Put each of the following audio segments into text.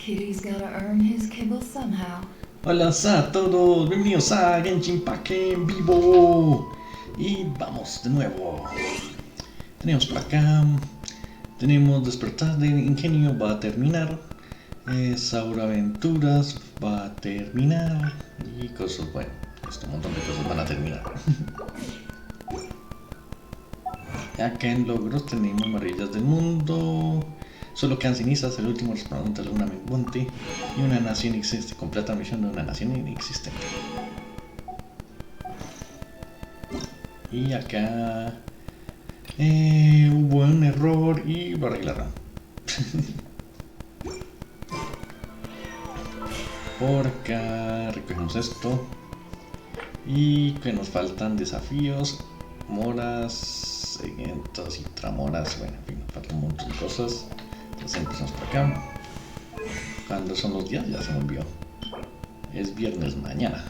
Kitty's gotta earn his kibble somehow. Hola a todos, bienvenidos a Genshin en vivo. Y vamos de nuevo. Tenemos por acá, tenemos despertar de ingenio, va a terminar. Ahora aventuras va a terminar. Y cosas, bueno, un montón de cosas van a terminar. Acá en logros tenemos maravillas del mundo. Solo quedan cenizas, el último resplandor de la luna menguante y una nación inexistente. Completa la misión de una nación inexistente. Y acá hubo un error y lo arreglaron. Por acá recogemos esto. Y que nos faltan desafíos, moras, seguimientos y tramoras. Bueno, en fin, nos faltan un montón de cosas. Entonces empezamos por acá. ¿Cuándo son los días? Ya se me olvidó. Es viernes mañana.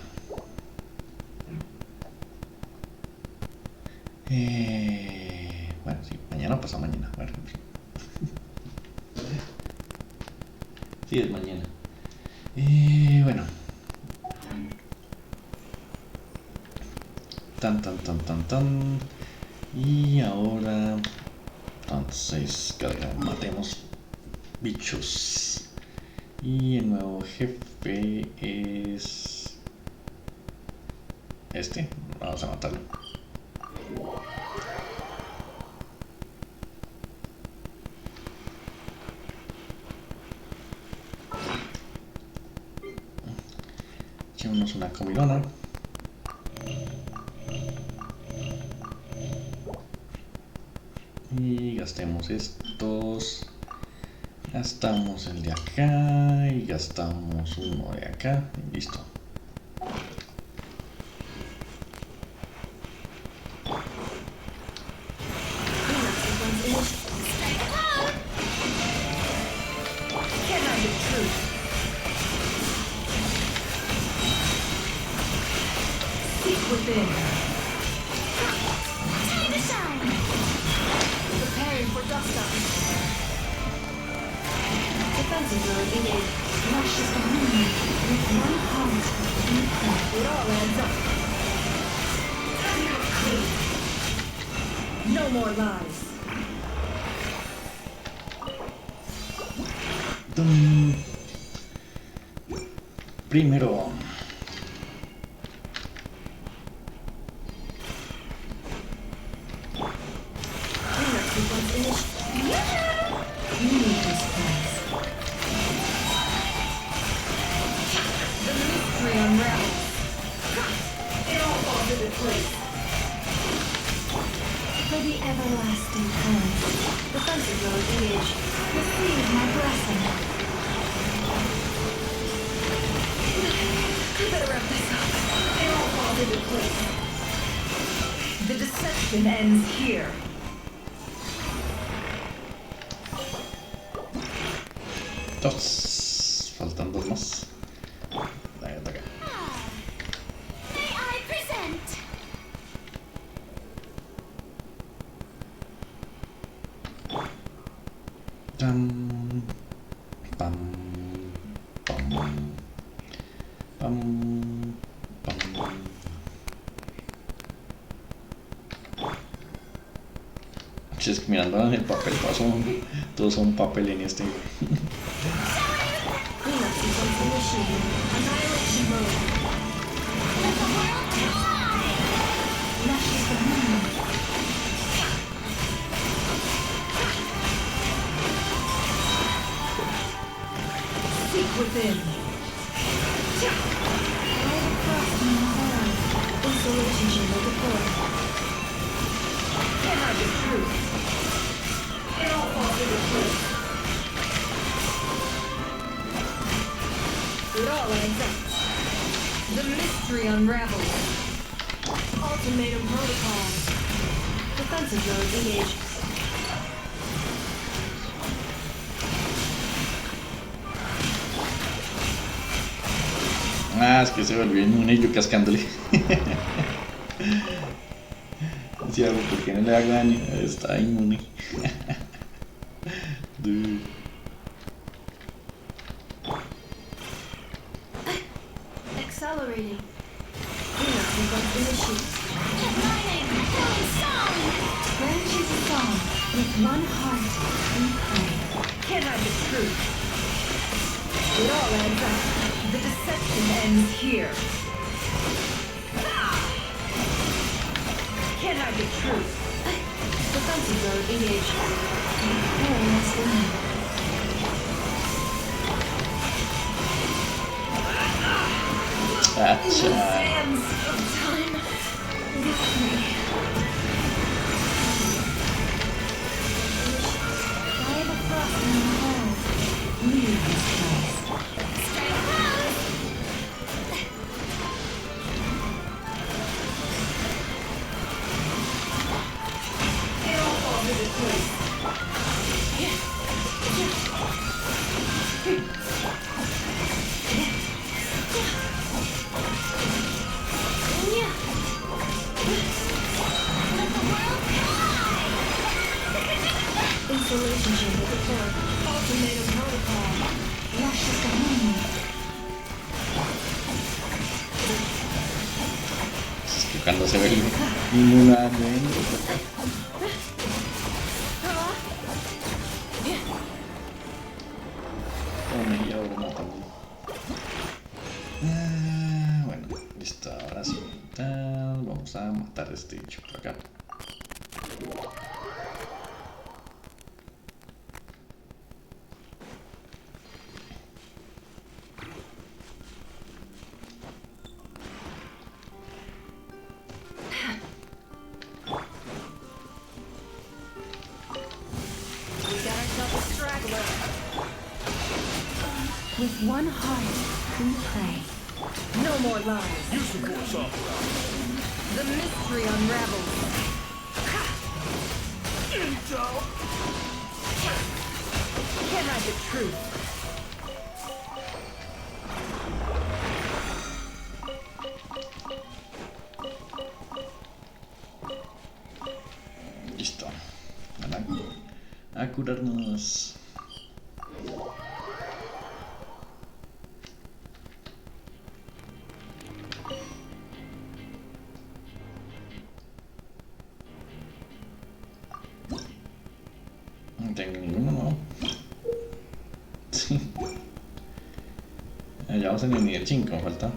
Bueno, sí, mañana o pasado mañana. Bueno, sí, es mañana. Bueno. Tan. Y ahora, entonces, matemos bichos. Y el nuevo jefe es este. Vamos a matarlo. Echémonos una comilona. Y gastemos estos. Gastamos el de acá y gastamos uno de acá y listo. No more lies. Primero. For the everlasting currents, the fences of age, receive my blessing. I better wrap this up. It all falls into place. The deception ends here. Dos. Faltan dos más. Acá. May I present? Pam, pam, pam, pam, pam. Si es que mirando en el papel pasó, todos son papel en este. Cleanup sequence initiated. Annihilation mode. Let the world die! Lashes the moon. Seek within. All across my horror. Installation chamber deployed. Can I be truth? It all falls into place. It all adds up. The mystery unravels. Ultimatum protocol. Defensive mode engaged. Ah, es que se volvió inmune y yo cascándole. Si algo porque no le hago daño, está inmune. Dude. accelerating. Here begins the issue. Lightning, filling song. When she's a song, with one heart, we pray. Can I the truth? It all adds up. The deception ends here. Can I the truth? Defensive mode engaged. Prepare next line. Gotcha. Sands of time with me. By the frost in the hall, leave this place. Stay close. It'll fall into place. Yeah. Let the world collide. Installation chamber deployed. Ultimatum protocol. Lashes to home. Es que cuando se ve ninguna adentro. Tornillo, ahora también. Bueno, listo, ahora sí. Vamos a matar a este bicho por acá. We got ourselves a straggler. With one heart, we pray. No more lies. You support software. The mystery unravels. Intel. Can I the truth? Listo. A curarnos. No tengo ninguno, no. Sí. Ya vamos en el nivel 5, falta.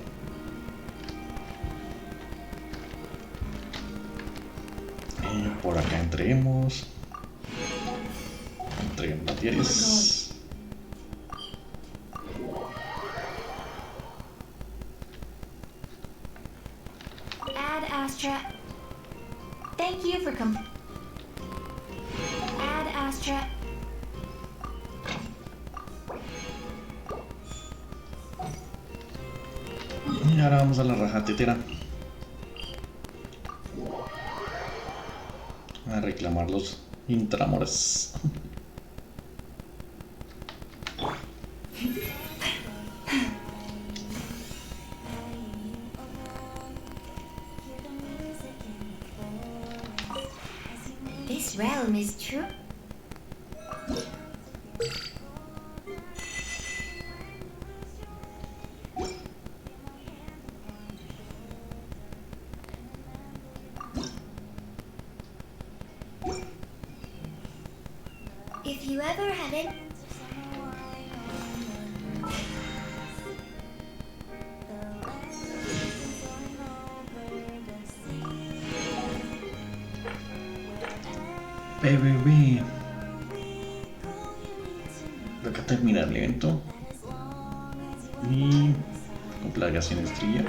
Y por acá entreguemos. Entreguen materiales. Add Astra. Thank you for Add Astra. Y ahora vamos a la raja tetera. A reclamar los intramores. This realm is true. If you ever had it. Baby. Acá termina el evento. Y complagación estrella.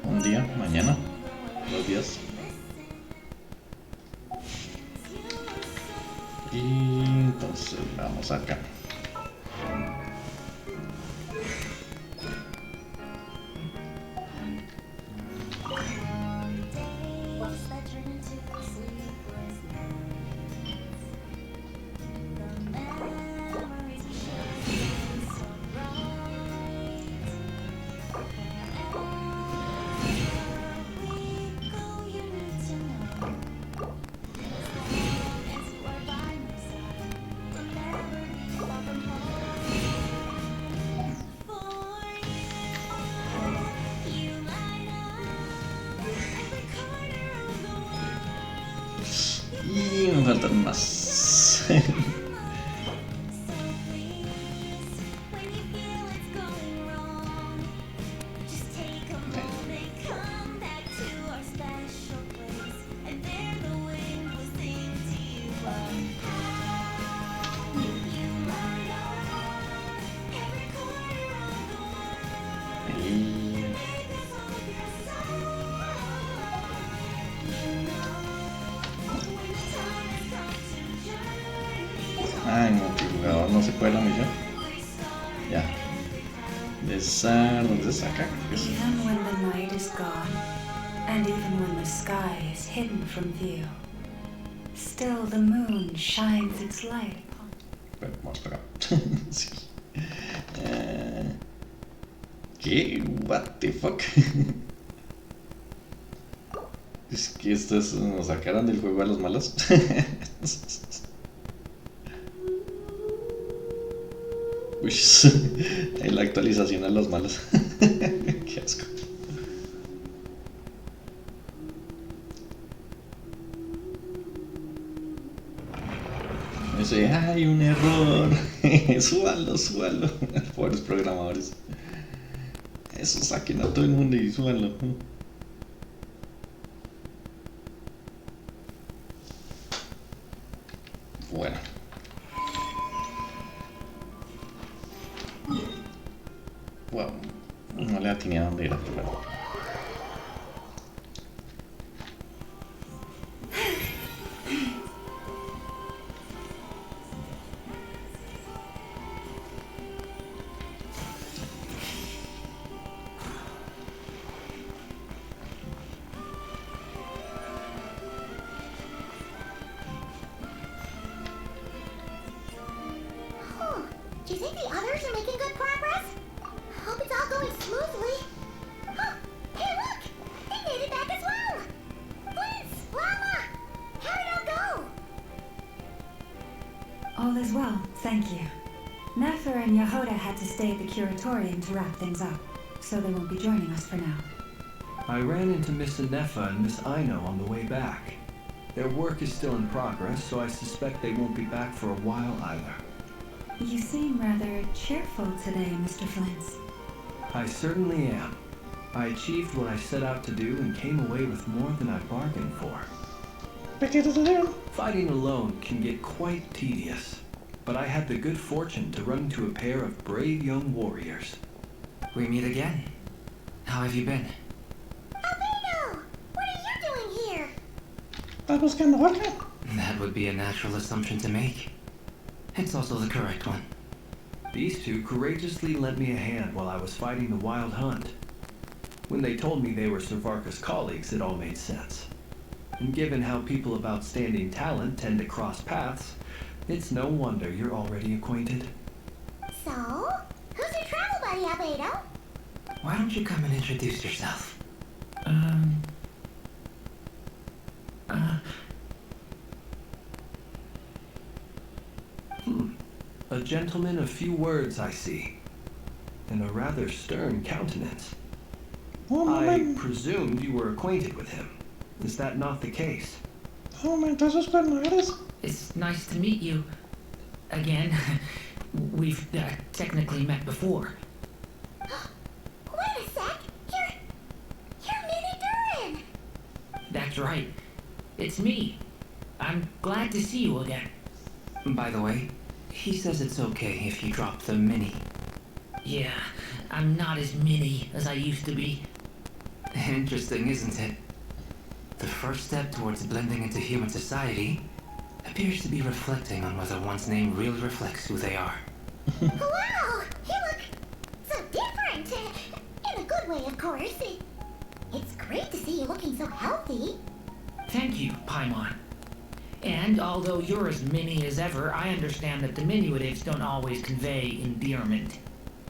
Un día, mañana, 2 días. Y entonces vamos acá. faltan más. Ay, no, qué jugador, no se puede la misión. Ya. Besar, ¿dónde se saca? Even when the night is gone, and even when the sky is hidden from view, still the moon shines its light upon. Pero vamos para acá. Sí. ¿Qué? What the fuck? Es que estos nos sacaron del juego a los malos. Uy, la actualización a los malos. Qué asco. Ese, hay un error. Súbalo, súbalo. Pobres programadores. Eso, saquen a todo el mundo y súbanlo. Bueno. Wow. No le atiné a dónde era, pero... Do you think the others are making good progress? Hope it's all going smoothly. Huh, hey look! They made it back as well! Flint's, Lama! How did it all go? All is well, thank you. Nefer and Yehoda had to stay at the curatorium to wrap things up, so they won't be joining us for now. I ran into Miss Nefa and Miss Aino on the way back. Their work is still in progress, so I suspect they won't be back for a while either. You seem rather cheerful today, Mr. Flint's. I certainly am. I achieved what I set out to do and came away with more than I bargained for. Fighting alone can get quite tedious, but I had the good fortune to run into a pair of brave young warriors. We meet again. How have you been? Albedo! What are you doing here? That would be a natural assumption to make. It's also the correct one. These two courageously lent me a hand while I was fighting the wild hunt. When they told me they were Savarka's colleagues, it all made sense. And given how people of outstanding talent tend to cross paths, it's no wonder you're already acquainted. So, who's your travel buddy, Albedo? Why don't you come and introduce yourself? A gentleman of few words, I see. And a rather stern countenance. I presumed you were acquainted with him. Is that not the case? It's nice to meet you. Again. We've technically met before. Wait a sec! You're Minnie Durin! That's right. It's me. I'm glad to see you again. By the way, he says it's okay if you drop the mini. Yeah, I'm not as mini as I used to be. Interesting, isn't it? The first step towards blending into human society appears to be reflecting on whether one's name really reflects who they are. Wow! You look so different! In a good way, of course. It's great to see you looking so healthy. Thank you, Paimon. And although you're as mini as ever, I understand that diminutives don't always convey endearment.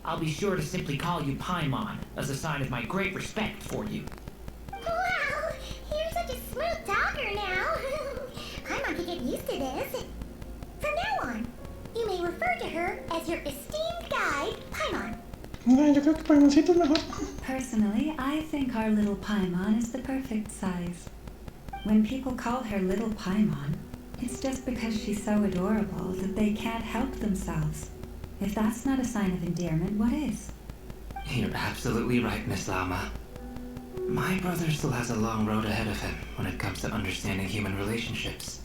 I'll be sure to simply call you Paimon, as a sign of my great respect for you. Wow! You're such a smooth talker now. Paimon could get used to this. From now on, you may refer to her as your esteemed guide, Paimon. Personally, I think our little Paimon is the perfect size. When people call her Little Paimon, It's just because she's so adorable that they can't help themselves. If that's not a sign of endearment, what is? You're absolutely right, Miss Lama. My brother still has a long road ahead of him when it comes to understanding human relationships.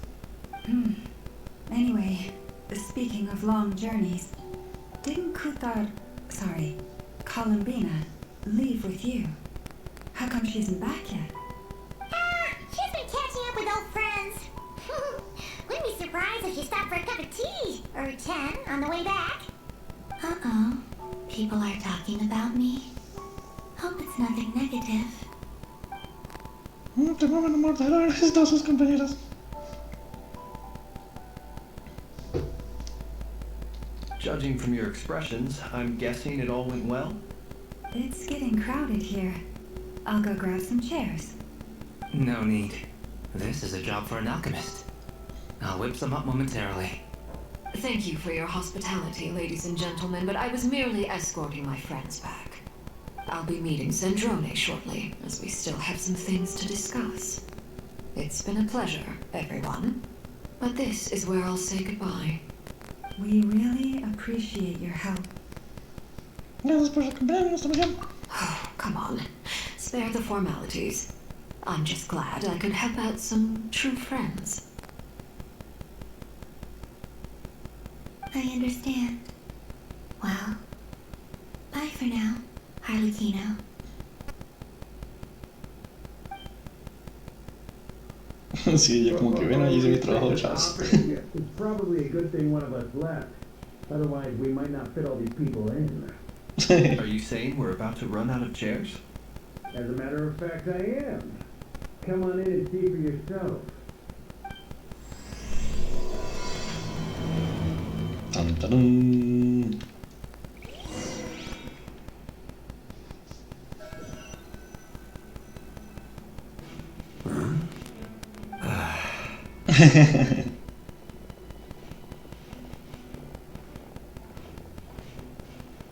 Anyway, speaking of long journeys, didn't Columbina, leave with you? How come she isn't back yet? She's been catching up with old friends. Wouldn't be surprised if she stopped for a cup of tea or 10 on the way back. Uh-oh. People are talking about me. Hope it's nothing negative. Tengo que morder a todas sus compañeras. Judging from your expressions, I'm guessing it all went well? It's getting crowded here. I'll go grab some chairs. No need. This is a job for an alchemist. I'll whip some up momentarily. Thank you for your hospitality, ladies and gentlemen, but I was merely escorting my friends back. I'll be meeting Zendrone shortly, as we still have some things to discuss. It's been a pleasure, everyone. But this is where I'll say goodbye. We really appreciate your help. Gracias por acompañarnos. Hasta mañana. Oh, come on. Spare the formalities. I'm just glad I could help out some true friends. I understand. Well, bye for now, Harlequino. Sí, ya como que ven, ahí hice mi trabajo, chavos. It's probably a good thing one of us left. Otherwise, we might not fit all these people in. Are you saying we're about to run out of chairs? As a matter of fact, I am. Come on in and see for yourself. Dun, dun, dun.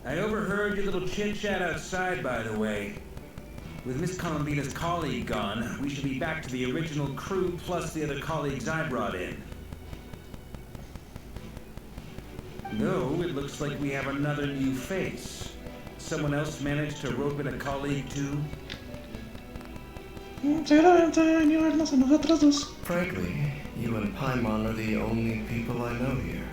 I overheard your little chit-chat outside, by the way. With Miss Columbina's colleague gone, we should be back to the original crew plus the other colleagues I brought in. Though, it looks like we have another new face. Someone else managed to rope in a colleague too? Seguramente ayudarnos a nosotros dos. Frankly, you and Paimon are the only people I know here.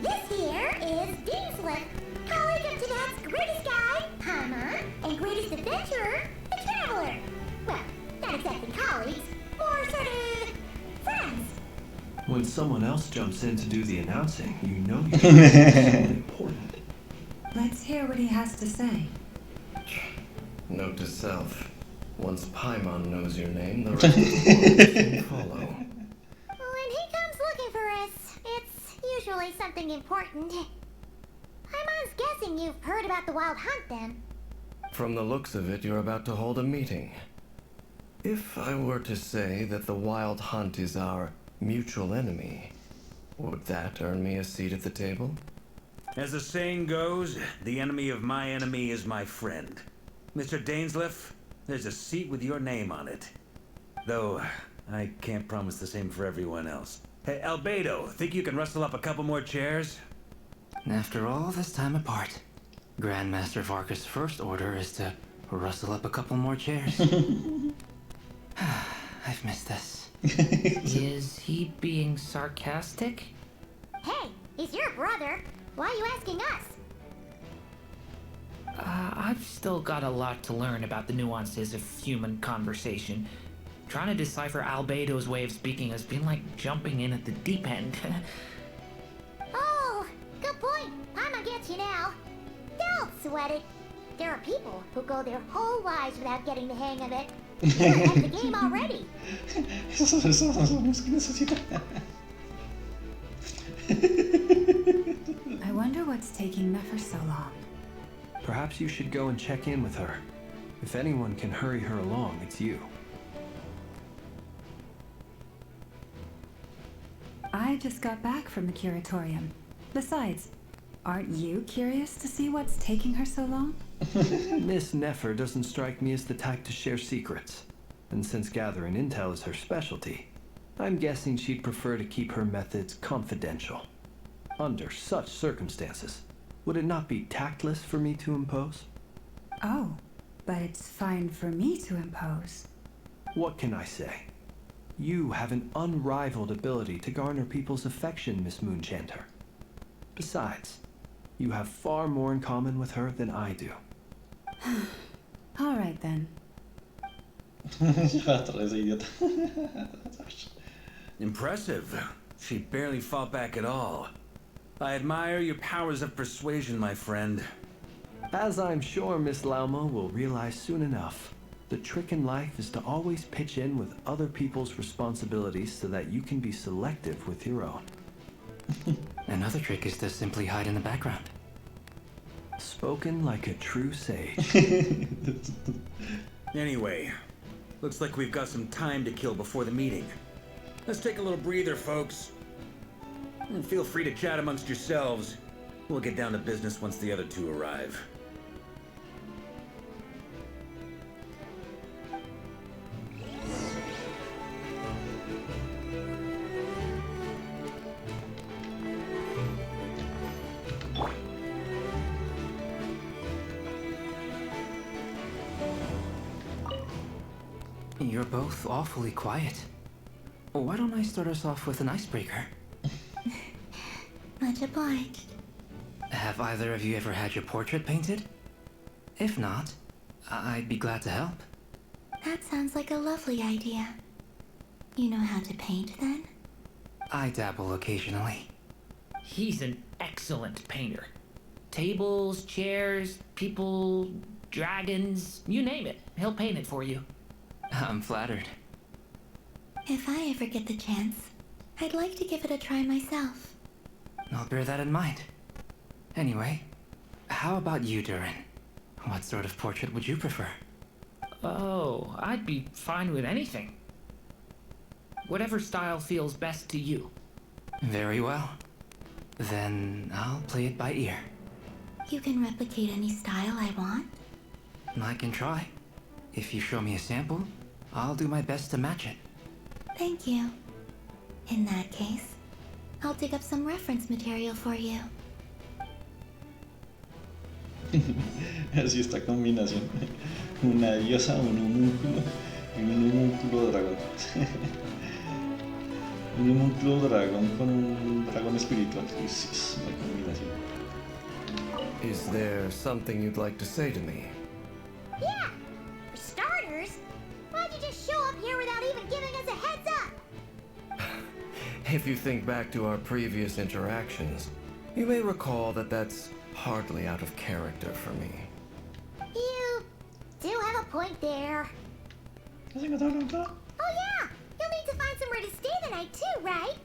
This here is Deanslick, colleague of Tibet's greatest guy, Paimon, and greatest adventurer, the Traveler. Well, not exactly colleagues, more sort of friends. When someone else jumps in to do the announcing, you know you're doing something important. Let's hear what he has to say. Note to self. Once Paimon knows your name, the rest of the world will follow. When he comes looking for us, it's usually something important. Paimon's guessing you've heard about the Wild Hunt, then. From the looks of it, you're about to hold a meeting. If I were to say that the Wild Hunt is our mutual enemy, would that earn me a seat at the table? As the saying goes, the enemy of my enemy is my friend. Mr. Dainsleif, there's a seat with your name on it. Though, I can't promise the same for everyone else. Hey, Albedo, think you can rustle up a couple more chairs? After all this time apart, Grandmaster Varka's first order is to rustle up a couple more chairs. I've missed this. Is he being sarcastic? Hey, he's your brother. Why are you asking us? I've still got a lot to learn about the nuances of human conversation. Trying to decipher Albedo's way of speaking has been like jumping in at the deep end. Oh, good point. Paimon gets you now. Don't sweat it. There are people who go their whole lives without getting the hang of it. You're ahead of the game already. Esos son los que necesita. I wonder what's taking Nefer so long. Perhaps you should go and check in with her. If anyone can hurry her along, it's you. I just got back from the curatorium. Besides, aren't you curious to see what's taking her so long? Miss Nefer doesn't strike me as the type to share secrets. And since gathering intel is her specialty, I'm guessing she'd prefer to keep her methods confidential. Under such circumstances, would it not be tactless for me to impose? Oh, but it's fine for me to impose. What can I say? You have an unrivaled ability to garner people's affection, Miss Moonchanter. Besides, you have far more in common with her than I do. All right then. Otra vez, idiota. Impressive. She barely fought back at all. I admire your powers of persuasion, my friend. As I'm sure Miss Lauma will realize soon enough, the trick in life is to always pitch in with other people's responsibilities so that you can be selective with your own. Another trick is to simply hide in the background. Spoken like a true sage. Anyway, looks like we've got some time to kill before the meeting. Let's take a little breather, folks. And feel free to chat amongst yourselves. We'll get down to business once the other two arrive. You're both awfully quiet. Why don't I start us off with an icebreaker? Much obliged. Have either of you ever had your portrait painted? If not, I'd be glad to help. That sounds like a lovely idea. You know how to paint then? I dabble occasionally. He's an excellent painter. Tables, chairs, people, dragons, you name it. He'll paint it for you. I'm flattered. If I ever get the chance, I'd like to give it a try myself. I'll bear that in mind. Anyway, how about you, Durin? What sort of portrait would you prefer? Oh, I'd be fine with anything. Whatever style feels best to you. Very well. Then I'll play it by ear. You can replicate any style I want? I can try. If you show me a sample, I'll do my best to match it. Thank you. In that case, I'll dig up some reference material for you. Así esta combinación. Una diosa, un homúnculo y un homúnculo dragón. Un homúnculo dragón con un dragón espiritual. Sí, es una combinación. Is there something you'd like to say to me? Yeah! For starters, why'd you just show up here without even giving us a heads up? If you think back to our previous interactions, you may recall that that's hardly out of character for me. You do have a point there. Oh yeah! You'll need to find somewhere to stay the night too, right?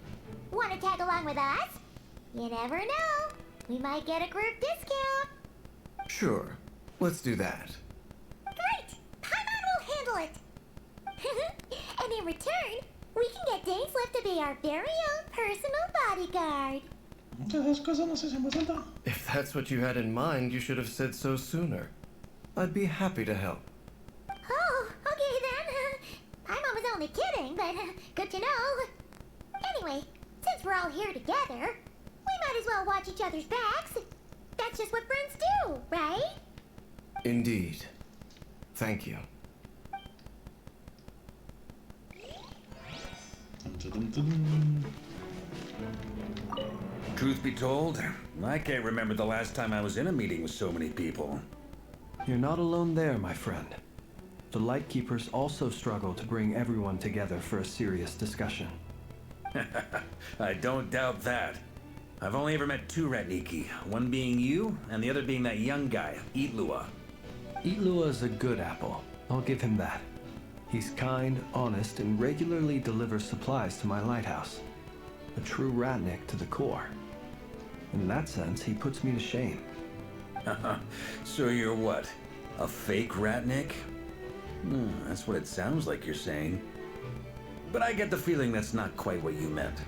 Wanna tag along with us? You never know. We might get a group discount. Sure, let's do that. Great! Paimon will handle it. And in return, we can get Dainsleif to be our very own personal bodyguard. If that's what you had in mind, you should have said so sooner. I'd be happy to help. Oh, okay then. Paimon was only kidding, but good to know. Anyway, since we're all here together, we might as well watch each other's backs. That's just what friends do, right? Indeed. Thank you. Truth be told, I can't remember the last time I was in a meeting with so many people. You're not alone there, my friend. The Lightkeepers also struggle to bring everyone together for a serious discussion. I don't doubt that. I've only ever met two Ratniki, one being you, and the other being that young guy, Itlua. Itlua is a good apple. I'll give him that. He's kind, honest, and regularly delivers supplies to my lighthouse. A true Ratnik to the core. In that sense, he puts me to shame. So you're what? A fake Ratnik? That's what it sounds like you're saying. But I get the feeling that's not quite what you meant.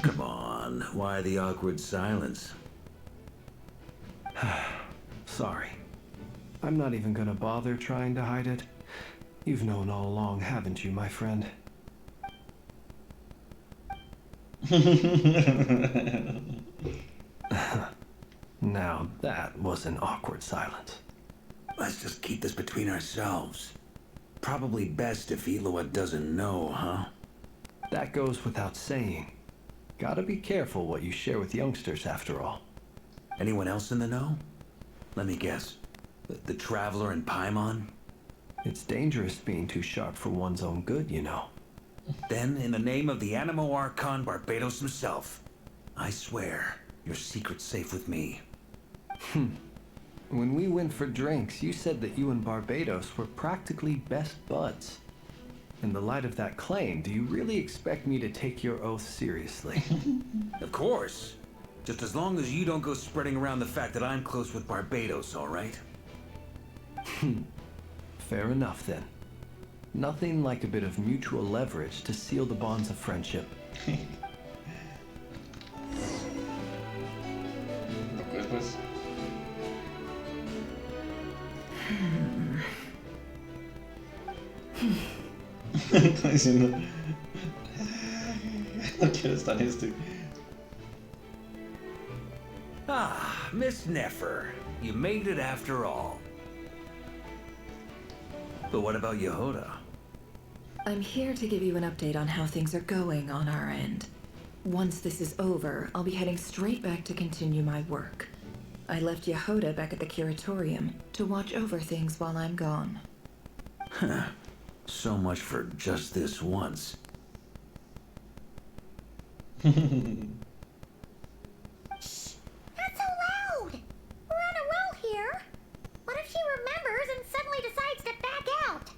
Come on, why the awkward silence? Sorry. I'm not even gonna bother trying to hide it. You've known all along, haven't you, my friend? Now that was an awkward silence. Let's just keep this between ourselves. Probably best if Eloa doesn't know, huh? That goes without saying. Gotta be careful what you share with youngsters, after all. Anyone else in the know? Let me guess. The Traveler and Paimon? It's dangerous being too sharp for one's own good, you know. Then, in the name of the Animo Archon Barbados himself, I swear your secret's safe with me. When we went for drinks, you said that you and Barbados were practically best buds. In the light of that claim, do you really expect me to take your oath seriously? Of course. Just as long as you don't go spreading around the fact that I'm close with Barbados, all right? Fair enough, then. Nothing like a bit of mutual leverage to seal the bonds of friendship. Después. Está diciendo. No quiero estar en este. Ah, Miss Nefer. You made it after all. But what about Yehoda? I'm here to give you an update on how things are going on our end. Once this is over, I'll be heading straight back to continue my work. I left Yehoda back at the curatorium to watch over things while I'm gone. So much for just this once. Shh! Not so loud! We're on a roll here. What if she remembers and suddenly decides to back out?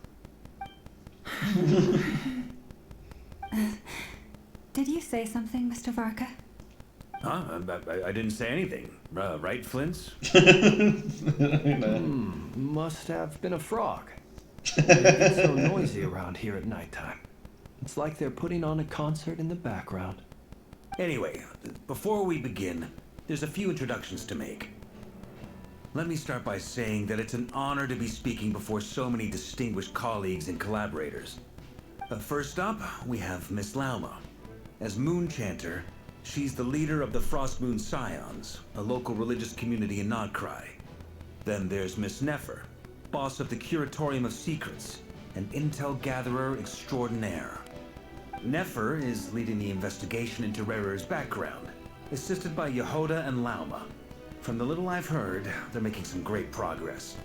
Did you say something, Mr. Varka? Huh? I didn't say anything. Right, Flints? Must have been a frog. They get so noisy around here at nighttime. It's like they're putting on a concert in the background. Anyway, before we begin, there's a few introductions to make. Let me start by saying that it's an honor to be speaking before so many distinguished colleagues and collaborators. First up, we have Miss Lauma. As Moon Chanter, she's the leader of the Frost Moon Scions, a local religious community in Nodcry. Then there's Miss Nefer, boss of the Curatorium of Secrets, an intel gatherer extraordinaire. Nefer is leading the investigation into Rerir's background, assisted by Yehoda and Lauma. From the little I've heard, they're making some great progress.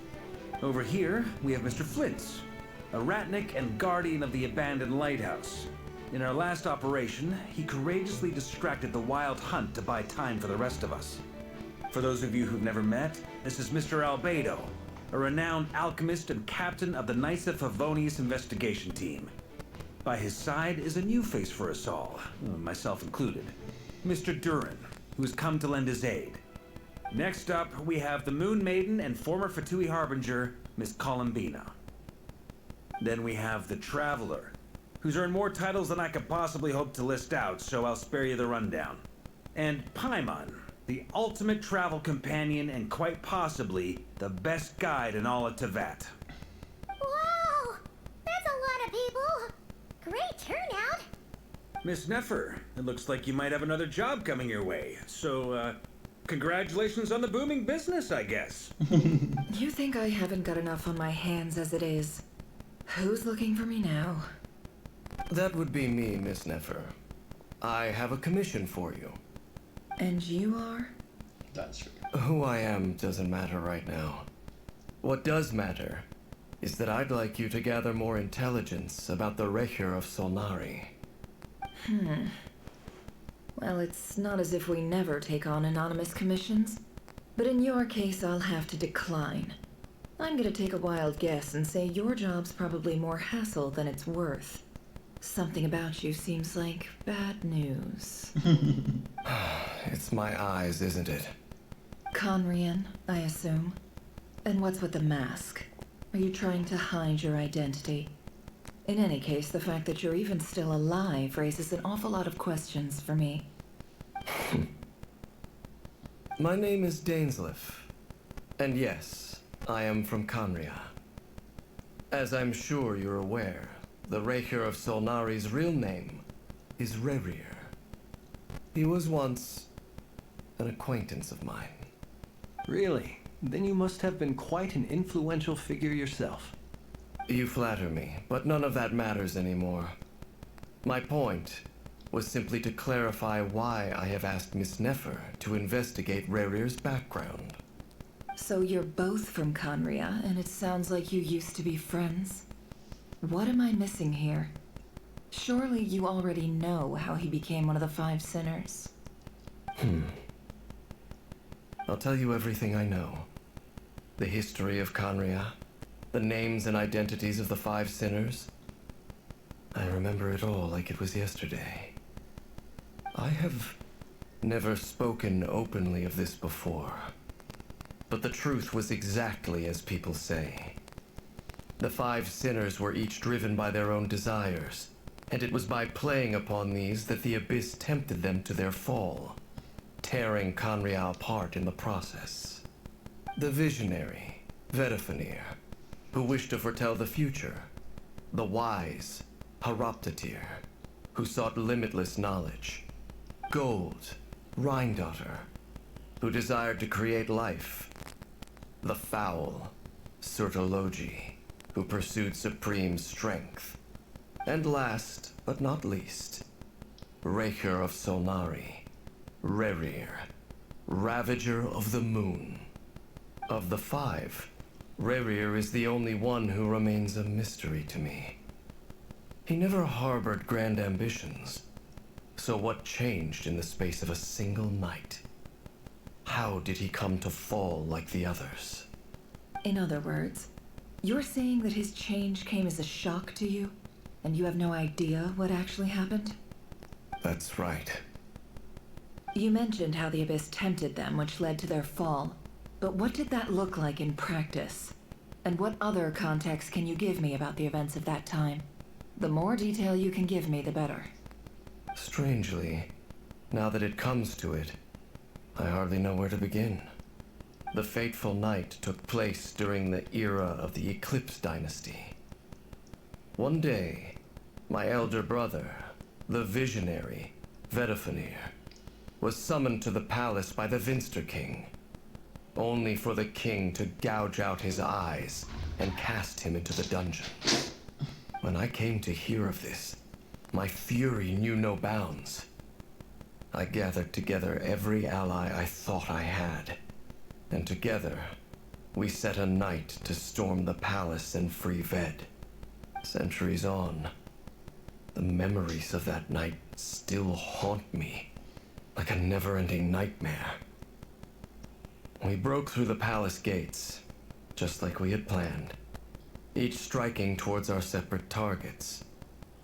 Over here, we have Mr. Flintz, a Ratnik and guardian of the abandoned lighthouse. In our last operation, he courageously distracted the Wild Hunt to buy time for the rest of us. For those of you who've never met, this is Mr. Albedo, a renowned alchemist and captain of the Nysa Favonius investigation team. By his side is a new face for us all, myself included, Mr. Durin, who's come to lend his aid. Next up, we have the Moon Maiden and former Fatui Harbinger, Miss Columbina. Then we have the Traveler, who's earned more titles than I could possibly hope to list out, so I'll spare you the rundown. And Paimon, the ultimate travel companion and quite possibly the best guide in all of Tevat. Wow! That's a lot of people! Great turnout! Miss Nefer, it looks like you might have another job coming your way, so, congratulations on the booming business, I guess. You think I haven't got enough on my hands as it is? Who's looking for me now? That would be me, Miss Nefer. I have a commission for you. And you are? That's true. Who I am doesn't matter right now. What does matter is that I'd like you to gather more intelligence about the Rerir of Solnari. Well, it's not as if we never take on anonymous commissions. But in your case, I'll have to decline. I'm gonna take a wild guess and say your job's probably more hassle than it's worth. Something about you seems like bad news. It's my eyes, isn't it? Conrian, I assume. And what's with the mask? Are you trying to hide your identity? In any case, the fact that you're even still alive raises an awful lot of questions for me. My name is Dainsleif. And yes, I am from Conria. As I'm sure you're aware, the Rerir of Solnari's real name is Rerir. He was once an acquaintance of mine. Really? Then you must have been quite an influential figure yourself. You flatter me, but none of that matters anymore. My point was simply to clarify why I have asked Miss Neffer to investigate Rerir's background. So you're both from Conria, and it sounds like you used to be friends. What am I missing here? Surely you already know how he became one of the Five Sinners. I'll tell you everything I know. The history of Conria, the names and identities of the Five Sinners. I remember it all like it was yesterday. I have never spoken openly of this before, but the truth was exactly as people say. The Five Sinners were each driven by their own desires, and it was by playing upon these that the Abyss tempted them to their fall, tearing Conria apart in the process. The visionary, Vedifenir, who wished to foretell the future. The wise, Haroptatir, who sought limitless knowledge. Gold, Rhindaughter, who desired to create life. The foul, Surtologi, who pursued supreme strength. And last, but not least, Rerir of Solnari, Rerir, Ravager of the Moon. Of the five, Rerir is the only one who remains a mystery to me. He never harbored grand ambitions, so what changed in the space of a single night? How did he come to fall like the others? In other words, you're saying that his change came as a shock to you, and you have no idea what actually happened? That's right. You mentioned how the Abyss tempted them, which led to their fall. But what did that look like in practice? And what other context can you give me about the events of that time? The more detail you can give me, the better. Strangely, now that it comes to it, I hardly know where to begin. The fateful night took place during the era of the Eclipse Dynasty. One day, my elder brother, the visionary, Vedifenir, was summoned to the palace by the Vinster King, only for the king to gouge out his eyes and cast him into the dungeon. When I came to hear of this, my fury knew no bounds. I gathered together every ally I thought I had, and together we set a night to storm the palace and free Ved. Centuries on, the memories of that night still haunt me like a never-ending nightmare. We broke through the palace gates, just like we had planned, each striking towards our separate targets.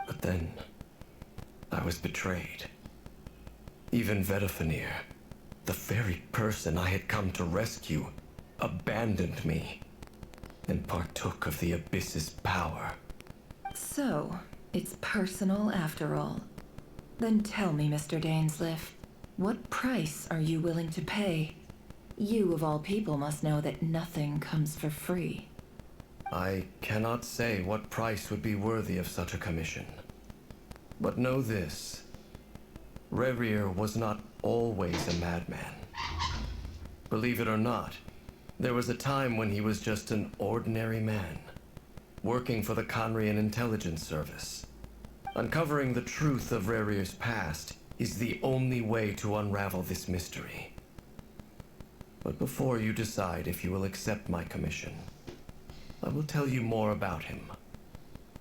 But then, I was betrayed. Even Vedifenir, the very person I had come to rescue, abandoned me and partook of the Abyss's power. So, it's personal after all. Then tell me, Mr. Dainsleif, what price are you willing to pay? You, of all people, must know that nothing comes for free. I cannot say what price would be worthy of such a commission. But know this. Rerir was not always a madman. Believe it or not, there was a time when he was just an ordinary man, working for the Conrian Intelligence Service. Uncovering the truth of Rerir's past is the only way to unravel this mystery. But before you decide if you will accept my commission, I will tell you more about him.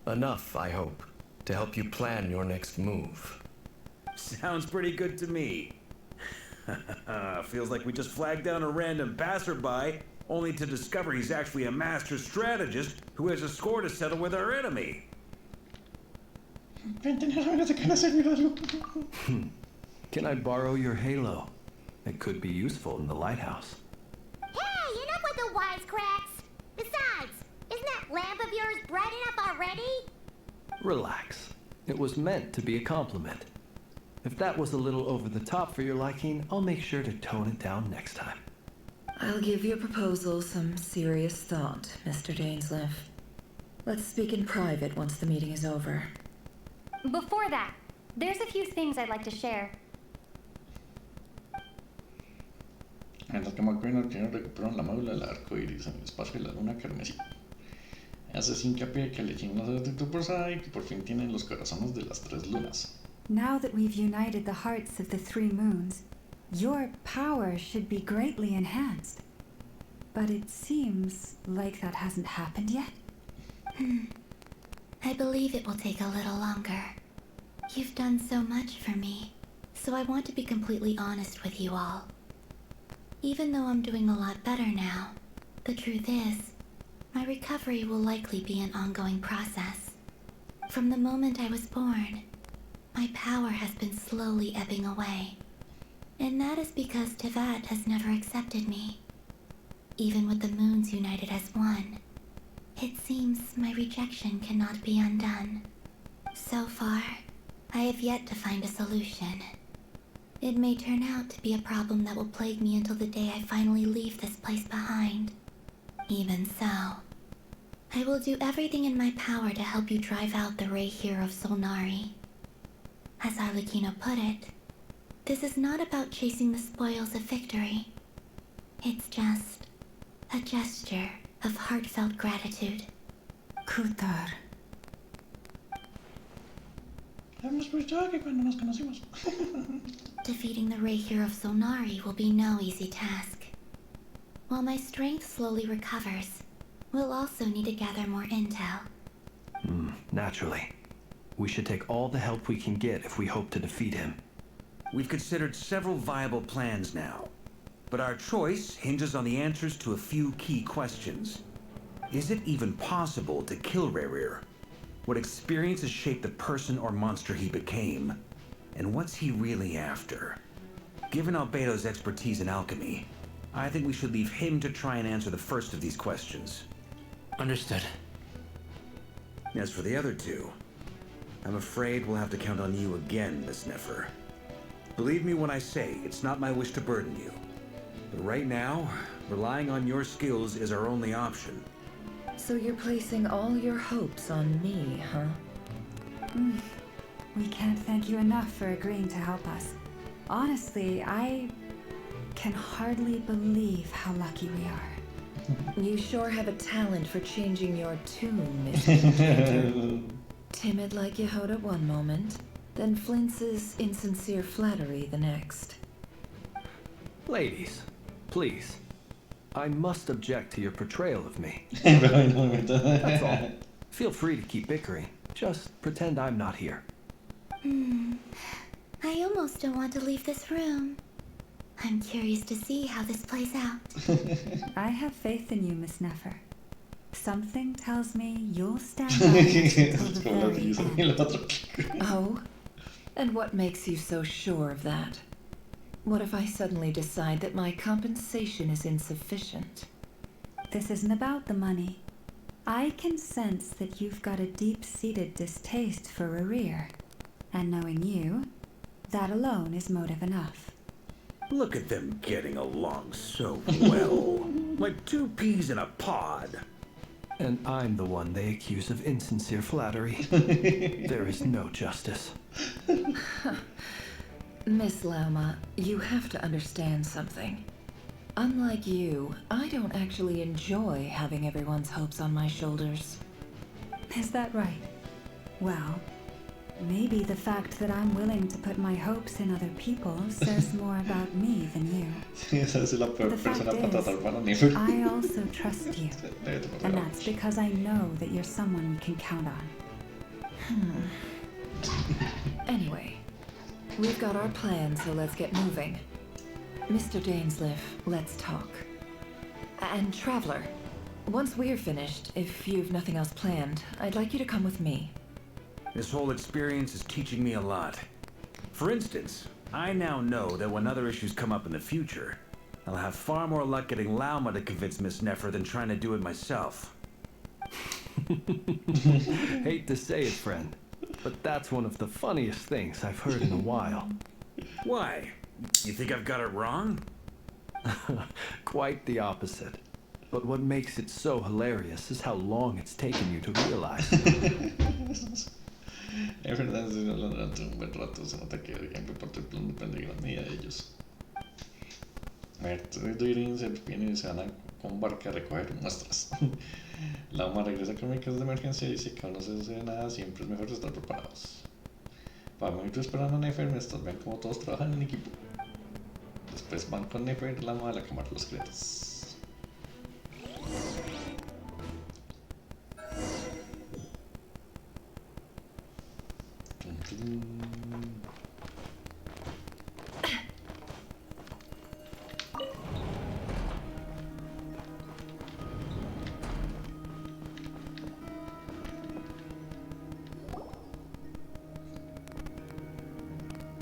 Enough, I hope, to help you plan your next move. Sounds pretty good to me. Feels like we just flagged down a random passerby, only to discover he's actually a master strategist who has a score to settle with our enemy. Can I borrow your halo? It could be useful in the lighthouse. Hey, enough with the wisecracks! Besides, isn't that lamp of yours bright enough already? Relax. It was meant to be a compliment. If that was a little over the top for your liking, I'll make sure to tone it down next time. I'll give your proposal some serious thought, Mr. Dainsleif. Let's speak in private once the meeting is over. Before that, there's a few things I'd like to share. En el que McQueen tiene recuperaron la médula del arco iris en el espacio de la luna carmesí. Haces hincapié que le chingan los detectores por ahí y que por fin tienen los corazones de las 3 lunas. Now that we've united the hearts of the 3 moons, your power should be greatly enhanced. But it seems like that hasn't happened yet. I believe it will take a little longer. You've done so much for me, so I want to be completely honest with you all. Even though I'm doing a lot better now, the truth is, my recovery will likely be an ongoing process. From the moment I was born, my power has been slowly ebbing away. And that is because Tevat has never accepted me. Even with the moons united as one, it seems my rejection cannot be undone. So far, I have yet to find a solution. It may turn out to be a problem that will plague me until the day I finally leave this place behind. Even so, I will do everything in my power to help you drive out the Rerir of Solnari. As Arlecchino put it, this is not about chasing the spoils of victory. It's just a gesture of heartfelt gratitude. Kutar. Hemos pensado que cuando nos conocimos. Defeating the Rerir of Solnari will be no easy task. While my strength slowly recovers, we'll also need to gather more intel. Naturally. We should take all the help we can get if we hope to defeat him. We've considered several viable plans now, but our choice hinges on the answers to a few key questions. Is it even possible to kill Rerir? What experiences shaped the person or monster he became? And what's he really after? Given Albedo's expertise in alchemy, I think we should leave him to try and answer the first of these questions. Understood. As for the other two, I'm afraid we'll have to count on you again, Miss Nefer. Believe me when I say it's not my wish to burden you. But right now, relying on your skills is our only option. So you're placing all your hopes on me, huh? We can't thank you enough for agreeing to help us. Honestly, I can hardly believe how lucky we are. You sure have a talent for changing your tune, Mr. Timid like Yehoda one moment, then flinches insincere flattery the next. Ladies, please. I must object to your portrayal of me. That's all. Feel free to keep bickering. Just pretend I'm not here. I almost don't want to leave this room. I'm curious to see how this plays out. I have faith in you, Miss Nefer. Something tells me you'll stand up until the very end. Oh? And what makes you so sure of that? What if I suddenly decide that my compensation is insufficient? This isn't about the money. I can sense that you've got a deep-seated distaste for Rerir. And knowing you, that alone is motive enough. Look at them getting along so well. Like 2 peas in a pod. And I'm the one they accuse of insincere flattery. There is no justice. Miss Lauma, you have to understand something. Unlike you, I don't actually enjoy having everyone's hopes on my shoulders. Is that right? Well, maybe the fact that I'm willing to put my hopes in other people says more about me than you. The fact is, I also trust you. And that's because I know that you're someone we can count on. Anyway, we've got our plan, so let's get moving. Mr. Dainsleif, let's talk. And Traveler, once we're finished, if you've nothing else planned, I'd like you to come with me. This whole experience is teaching me a lot. For instance, I now know that when other issues come up in the future, I'll have far more luck getting Lauma to convince Miss Nefer than trying to do it myself. Hate to say it, friend, but that's one of the funniest things I've heard in a while. Why? You think I've got it wrong? Quite the opposite. But what makes it so hilarious is how long it's taken you to realize. Es verdad, si no durante un buen rato se nota que el gameplay por el plan depende de la medida de ellos. A ver, se vienen y se van a con un barco a recoger muestras. La mamá regresa con médicos de emergencia y dice que no se sucede nada, siempre es mejor estar preparados. Para mí, esperando a Nefer, mientras ven como todos trabajan en equipo. Después van con Nefer, la mamá de la cámara de los créditos.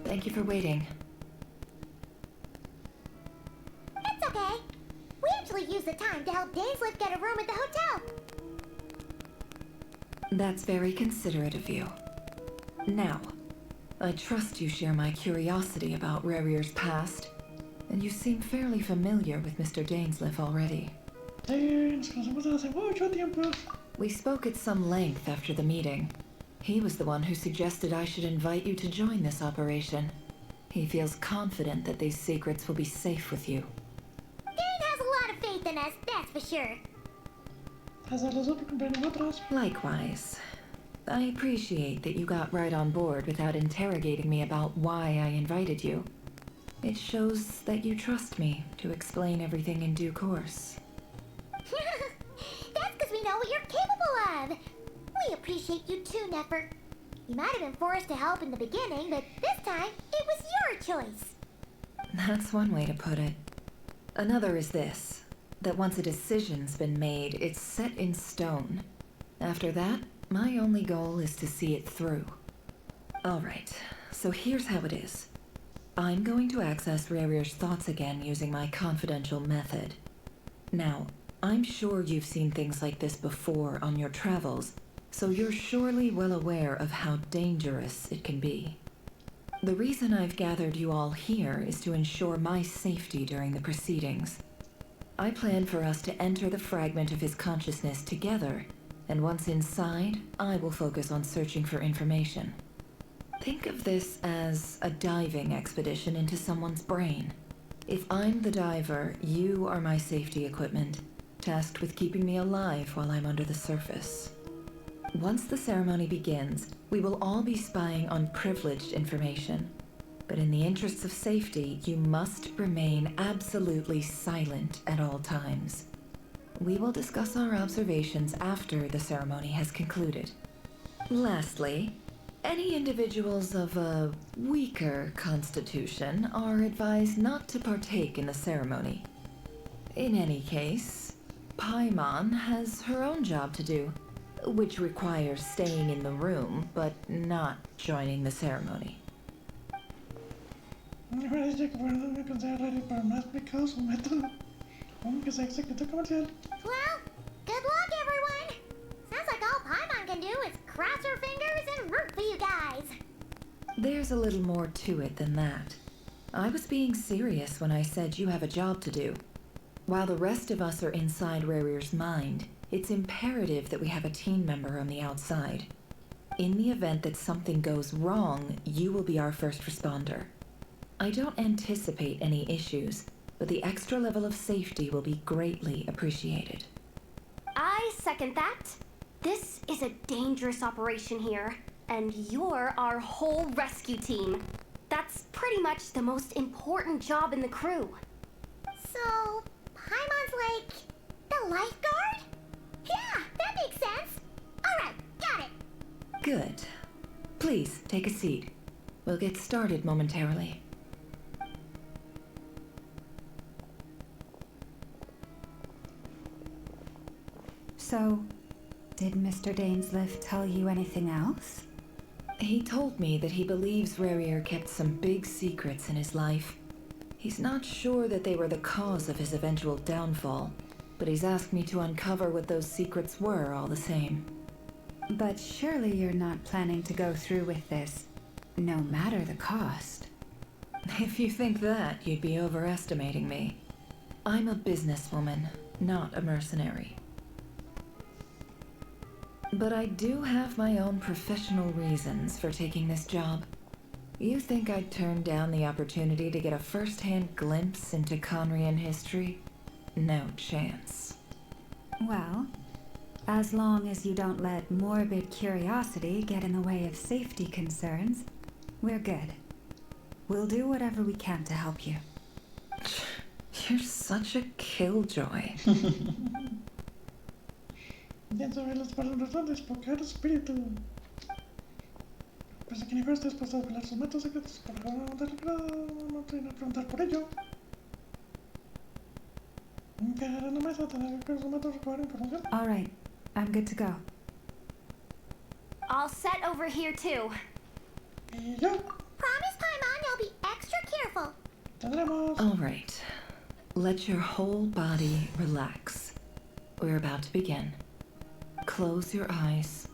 Thank you for waiting. It's okay. We actually used the time to help Dainslift get a room at the hotel. That's very considerate of you. Now, I trust you share my curiosity about Rerir's past, and you seem fairly familiar with Mr. Dainsliff already. We spoke at some length after the meeting. He was the one who suggested I should invite you to join this operation. He feels confident that these secrets will be safe with you. Dane has a lot of faith in us, that's for sure. Likewise. I appreciate that you got right on board without interrogating me about why I invited you. It shows that you trust me to explain everything in due course. That's because we know what you're capable of. We appreciate you too, Nefer. You might have been forced to help in the beginning, but this time, it was your choice. That's one way to put it. Another is this, that once a decision's been made, it's set in stone. After that, my only goal is to see it through. Alright, so here's how it is. I'm going to access Rerir's thoughts again using my confidential method. Now, I'm sure you've seen things like this before on your travels, so you're surely well aware of how dangerous it can be. The reason I've gathered you all here is to ensure my safety during the proceedings. I plan for us to enter the fragment of his consciousness together, and once inside, I will focus on searching for information. Think of this as a diving expedition into someone's brain. If I'm the diver, you are my safety equipment, tasked with keeping me alive while I'm under the surface. Once the ceremony begins, we will all be spying on privileged information. But in the interests of safety, you must remain absolutely silent at all times. We will discuss our observations after the ceremony has concluded. Lastly, any individuals of a weaker constitution are advised not to partake in the ceremony. In any case, Paimon has her own job to do, which requires staying in the room, but not joining the ceremony. Well, good luck, everyone! Sounds like all Paimon can do is cross her fingers and root for you guys. There's a little more to it than that. I was being serious when I said you have a job to do. While the rest of us are inside Rerir's mind, it's imperative that we have a team member on the outside. In the event that something goes wrong, you will be our first responder. I don't anticipate any issues, but the extra level of safety will be greatly appreciated. I second that. This is a dangerous operation here, and you're our whole rescue team. That's pretty much the most important job in the crew. So, Paimon's like the lifeguard? Yeah, that makes sense. Alright, got it. Good. Please, take a seat. We'll get started momentarily. So, did Mr. Dainsliff tell you anything else? He told me that he believes Rerir kept some big secrets in his life. He's not sure that they were the cause of his eventual downfall, but he's asked me to uncover what those secrets were all the same. But surely you're not planning to go through with this, no matter the cost. If you think that, you'd be overestimating me. I'm a businesswoman, not a mercenary. But I do have my own professional reasons for taking this job. You think I'd turn down the opportunity to get a first-hand glimpse into Conrian history? No chance. Well, as long as you don't let morbid curiosity get in the way of safety concerns, we're good. We'll do whatever we can to help you. You're such a killjoy. Ya sobre las palabras de despojar espíritu. Pese que Nifer después de revelar sus métodos secretos por ahora no tiene que preguntar por ello. All right, I'm good to go. All set over here too. Yeah. Promise, Paimon, you'll be extra careful. All right. Let your whole body relax. We're about to begin. Close your eyes.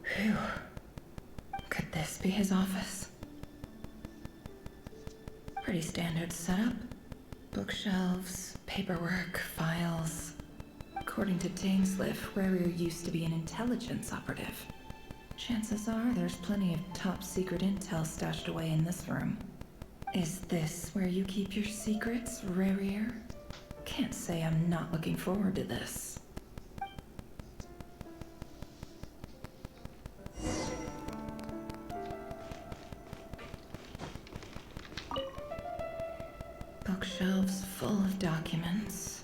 Phew. Could this be his office? Pretty standard setup. Bookshelves, paperwork, files. According to Dainsleif, Rerir used to be an intelligence operative. Chances are there's plenty of top secret intel stashed away in this room. Is this where you keep your secrets, Rerir? Can't say I'm not looking forward to this. Bookshelves full of documents.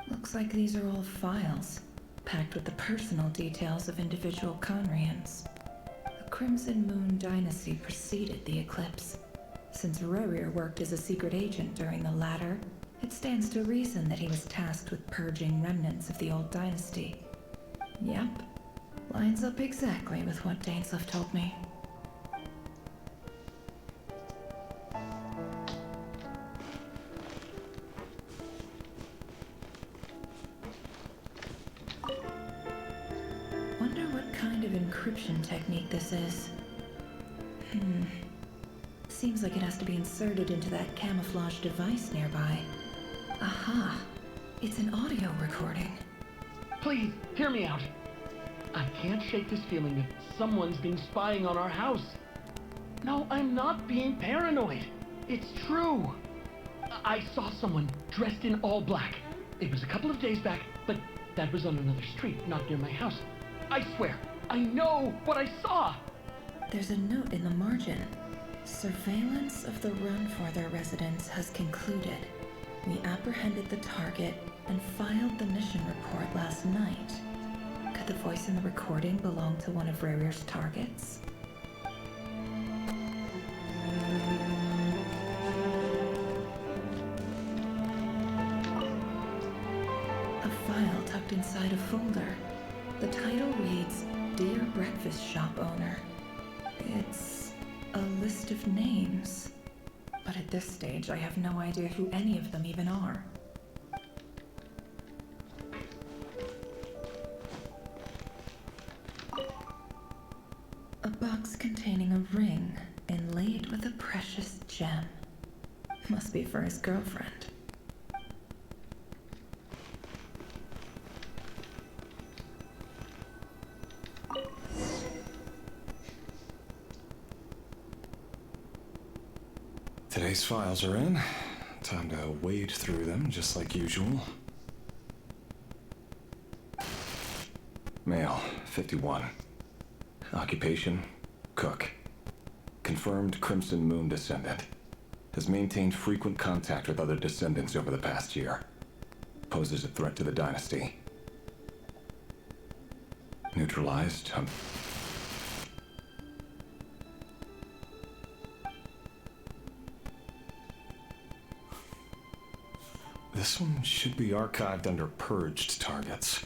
Looks like these are all files, packed with the personal details of individual Conrians. The Crimson Moon dynasty preceded the eclipse. Since Rerir worked as a secret agent during the latter, it stands to reason that he was tasked with purging remnants of the old dynasty. Yep, lines up exactly with what Dainsleif told me. Wonder what kind of encryption technique this is. Seems like it has to be inserted into that camouflage device nearby. Aha! It's an audio recording. Please, hear me out. I can't shake this feeling that someone's been spying on our house. No, I'm not being paranoid. It's true. I saw someone dressed in all black. It was a couple of days back, but that was on another street, not near my house. I swear, I know what I saw! There's a note in the margin. Surveillance of the run for their residence has concluded. We apprehended the target and filed the mission report last night. Could the voice in the recording belong to one of Rerir's targets? A file tucked inside a folder. The title reads, Dear Breakfast Shop Owner. It's a list of names. But at this stage, I have no idea who any of them even are. A box containing a ring inlaid with a precious gem. Must be for his girlfriend. Today's files are in. Time to wade through them, just like usual. Male, 51. Occupation, cook. Confirmed Crimson Moon descendant. Has maintained frequent contact with other descendants over the past year. Poses a threat to the dynasty. Neutralized. This one should be archived under purged targets.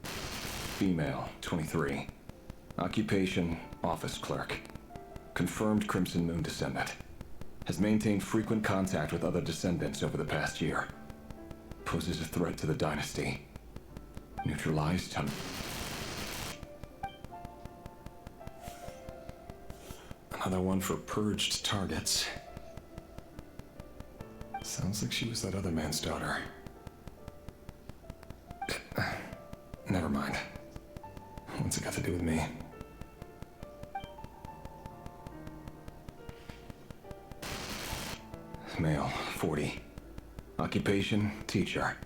Female, 23. Occupation, office clerk. Confirmed Crimson Moon descendant. has maintained frequent contact with other descendants over the past year. Poses a threat to the dynasty. Neutralized on... Another one for purged targets. Sounds like she was that other man's daughter. Never mind. What's it got to do with me? Male, 40. Occupation, teacher.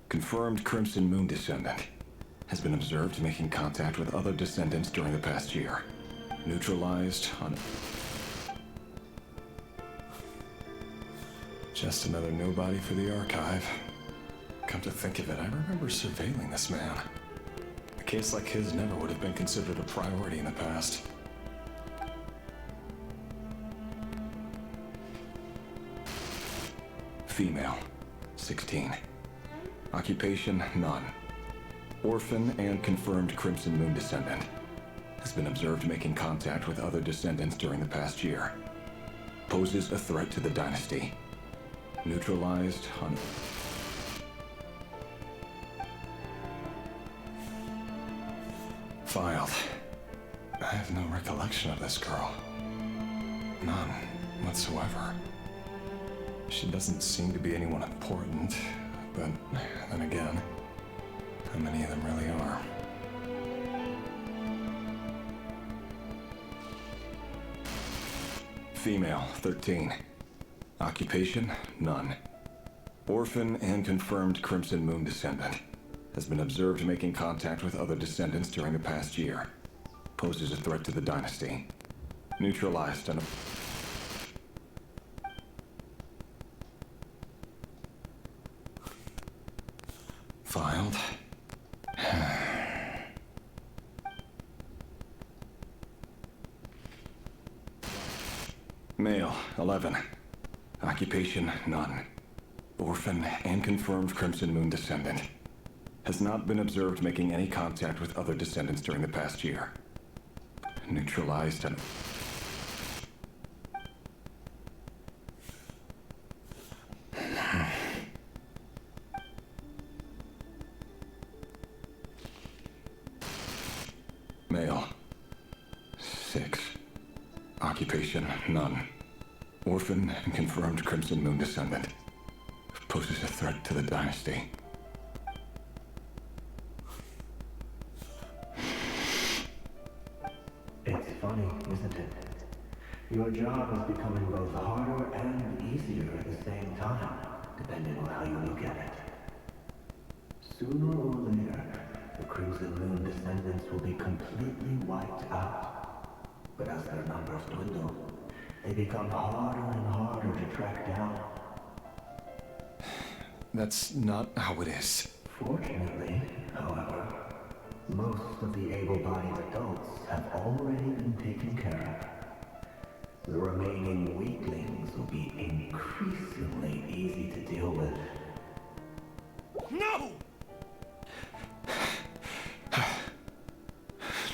Confirmed Crimson Moon descendant. Has been observed making contact with other descendants during the past year. Neutralized on... Just another nobody for the archive. Come to think of it, I remember surveilling this man. A case like his never would have been considered a priority in the past. Female, 16. Occupation, none. Orphan and confirmed Crimson Moon descendant. Has been observed making contact with other descendants during the past year. Poses a threat to the dynasty. Neutralized on... Filed. I have no recollection of this girl. None whatsoever. She doesn't seem to be anyone important, but then again, how many of them really are? Female, 13. Occupation, none. Orphan and confirmed Crimson Moon descendant. Has been observed making contact with other descendants during the past year. Poses a threat to the dynasty. Neutralized on a... Filed. Male, 11. Occupation, none. Orphan and confirmed Crimson Moon descendant. Has not been observed making any contact with other descendants during the past year. Neutralized on... Male, 6. Occupation, none. Orphan and confirmed Crimson Moon descendant. Poses a threat to the dynasty. It's funny, isn't it? Your job is becoming both harder and easier at the same time, depending on how you look at it. Sooner or later, the Crimson Moon descendants will be completely wiped out. But as their numbers dwindle, they become harder and harder to track down. That's not how it is. Fortunately, however, most of the able-bodied adults have already been taken care of. The remaining weaklings will be increasingly easy to deal with. No!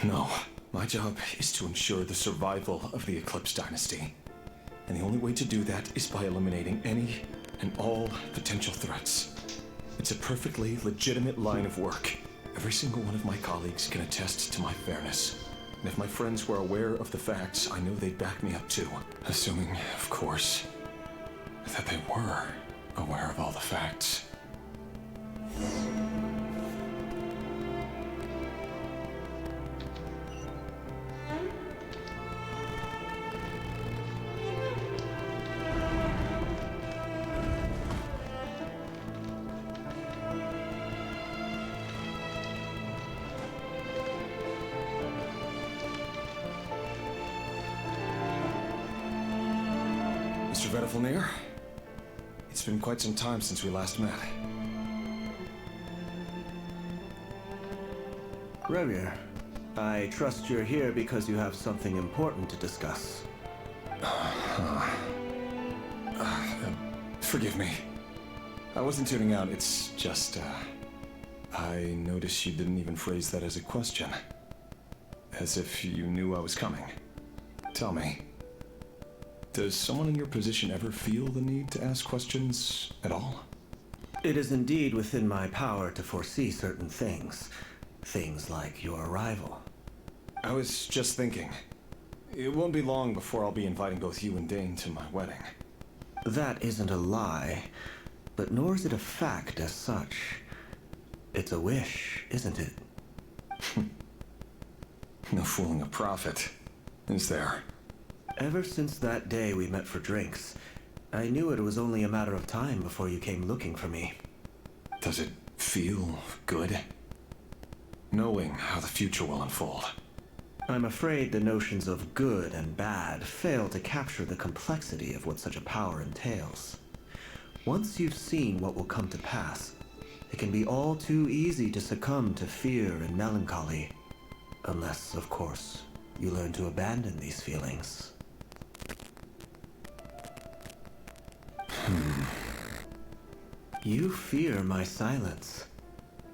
No. My job is to ensure the survival of the Eclipse Dynasty. And the only way to do that is by eliminating any and all potential threats. It's a perfectly legitimate line of work. Every single one of my colleagues can attest to my fairness. And if my friends were aware of the facts, I know they'd back me up too. Assuming, of course, that they were aware of all the facts. Mr. Vedafelnir, it's been quite some time since we last met. Rerir, I trust you're here because you have something important to discuss. Forgive me. I wasn't tuning out, it's just, I noticed you didn't even phrase that as a question. As if you knew I was coming. Tell me. Does someone in your position ever feel the need to ask questions at all? It is indeed within my power to foresee certain things. Things like your arrival. I was just thinking. It won't be long before I'll be inviting both you and Dane to my wedding. That isn't a lie, but nor is it a fact as such. It's a wish, isn't it? No fooling a prophet, is there? Ever since that day we met for drinks, I knew it was only a matter of time before you came looking for me. Does it feel good? Knowing how the future will unfold. I'm afraid the notions of good and bad fail to capture the complexity of what such a power entails. Once you've seen what will come to pass, it can be all too easy to succumb to fear and melancholy. Unless, of course, you learn to abandon these feelings. You fear my silence,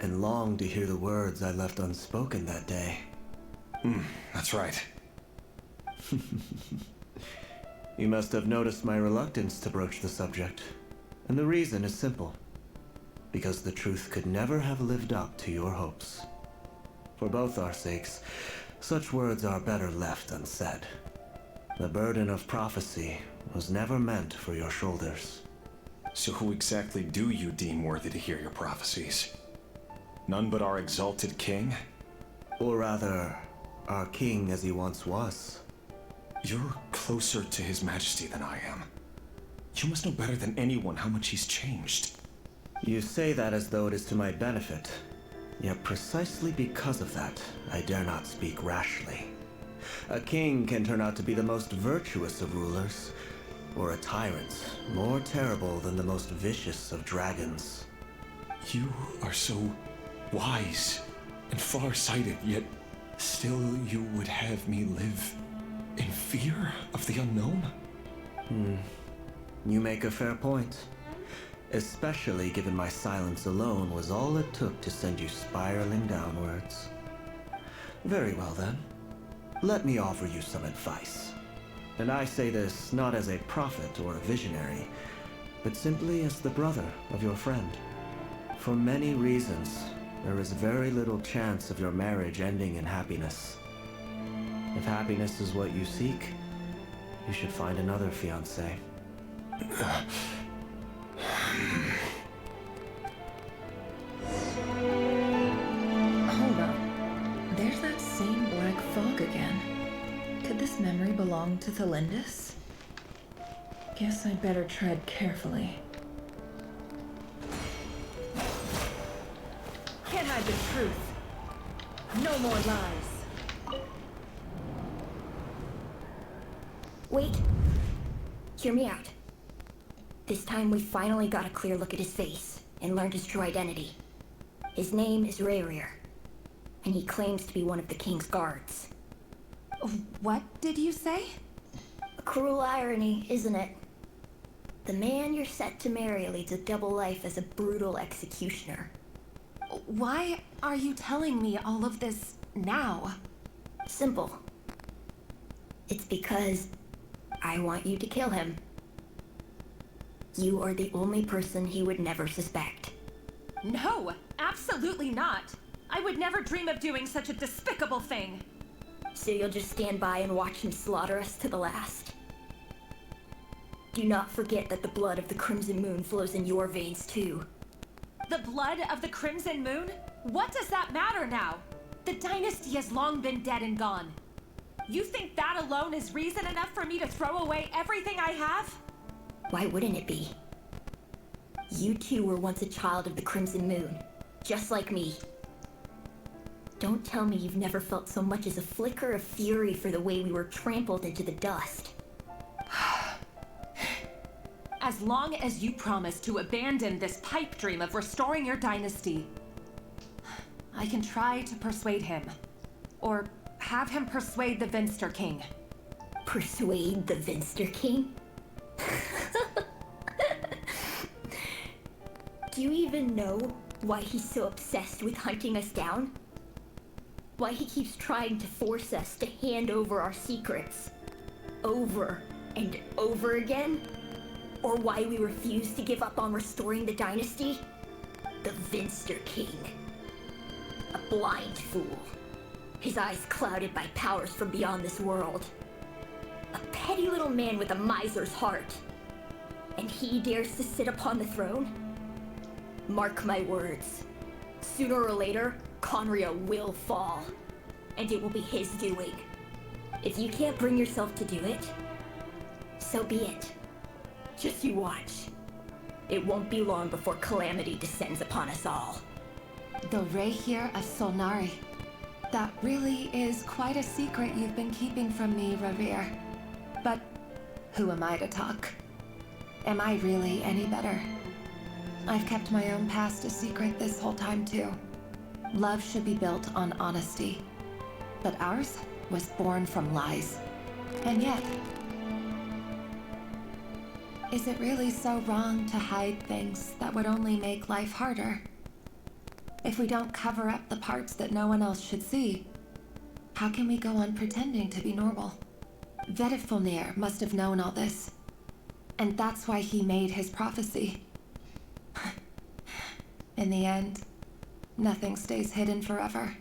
and long to hear the words I left unspoken that day. That's right. You must have noticed my reluctance to broach the subject, and the reason is simple. Because the truth could never have lived up to your hopes. For both our sakes, such words are better left unsaid. The burden of prophecy was never meant for your shoulders. So who exactly do you deem worthy to hear your prophecies? None but our exalted king? Or rather, our king as he once was. You're closer to his majesty than I am. You must know better than anyone how much he's changed. You say that as though it is to my benefit. Yet precisely because of that, I dare not speak rashly. A king can turn out to be the most virtuous of rulers, or a tyrant more terrible than the most vicious of dragons. You are so wise and far-sighted, yet still you would have me live in fear of the unknown? You make a fair point. Especially given my silence alone was all it took to send you spiraling downwards. Very well then. Let me offer you some advice. And I say this not as a prophet or a visionary, but simply as the brother of your friend. For many reasons, there is very little chance of your marriage ending in happiness. If happiness is what you seek, you should find another fiancé. Hold on. There's that same black fog again. Could this memory belong to Thelindis? Guess I'd better tread carefully. Can't hide the truth. No more lies. Wait. Hear me out. This time we finally got a clear look at his face and learned his true identity. His name is Rerir, and he claims to be one of the king's guards. What did you say? A cruel irony, isn't it? The man you're set to marry leads a double life as a brutal executioner. Why are you telling me all of this now? Simple. It's because I want you to kill him. You are the only person he would never suspect. No, absolutely not. I would never dream of doing such a despicable thing. So you'll just stand by and watch him slaughter us to the last? Do not forget that the blood of the Crimson Moon flows in your veins too. The blood of the Crimson Moon? What does that matter now? The dynasty has long been dead and gone. You think that alone is reason enough for me to throw away everything I have? Why wouldn't it be? You two were once a child of the Crimson Moon, just like me. Don't tell me you've never felt so much as a flicker of fury for the way we were trampled into the dust. As long as you promise to abandon this pipe dream of restoring your dynasty, I can try to persuade him. Or have him persuade the Vinster King. Persuade the Vinster King? Do you even know why he's so obsessed with hunting us down? Why he keeps trying to force us to hand over our secrets? Over and over again? Or why we refused to give up on restoring the dynasty? The Vinster King. A blind fool. His eyes clouded by powers from beyond this world. A petty little man with a miser's heart. And he dares to sit upon the throne? Mark my words. Sooner or later, Conria will fall. And it will be his doing. If you can't bring yourself to do it, so be it. Just you watch. It won't be long before calamity descends upon us all. The Rerir of Solnari. That really is quite a secret you've been keeping from me, Rerir. But who am I to talk? Am I really any better? I've kept my own past a secret this whole time too. Love should be built on honesty. But ours was born from lies. And yet, is it really so wrong to hide things that would only make life harder? If we don't cover up the parts that no one else should see, how can we go on pretending to be normal? Vedifulnir must have known all this. And that's why he made his prophecy. In the end, nothing stays hidden forever.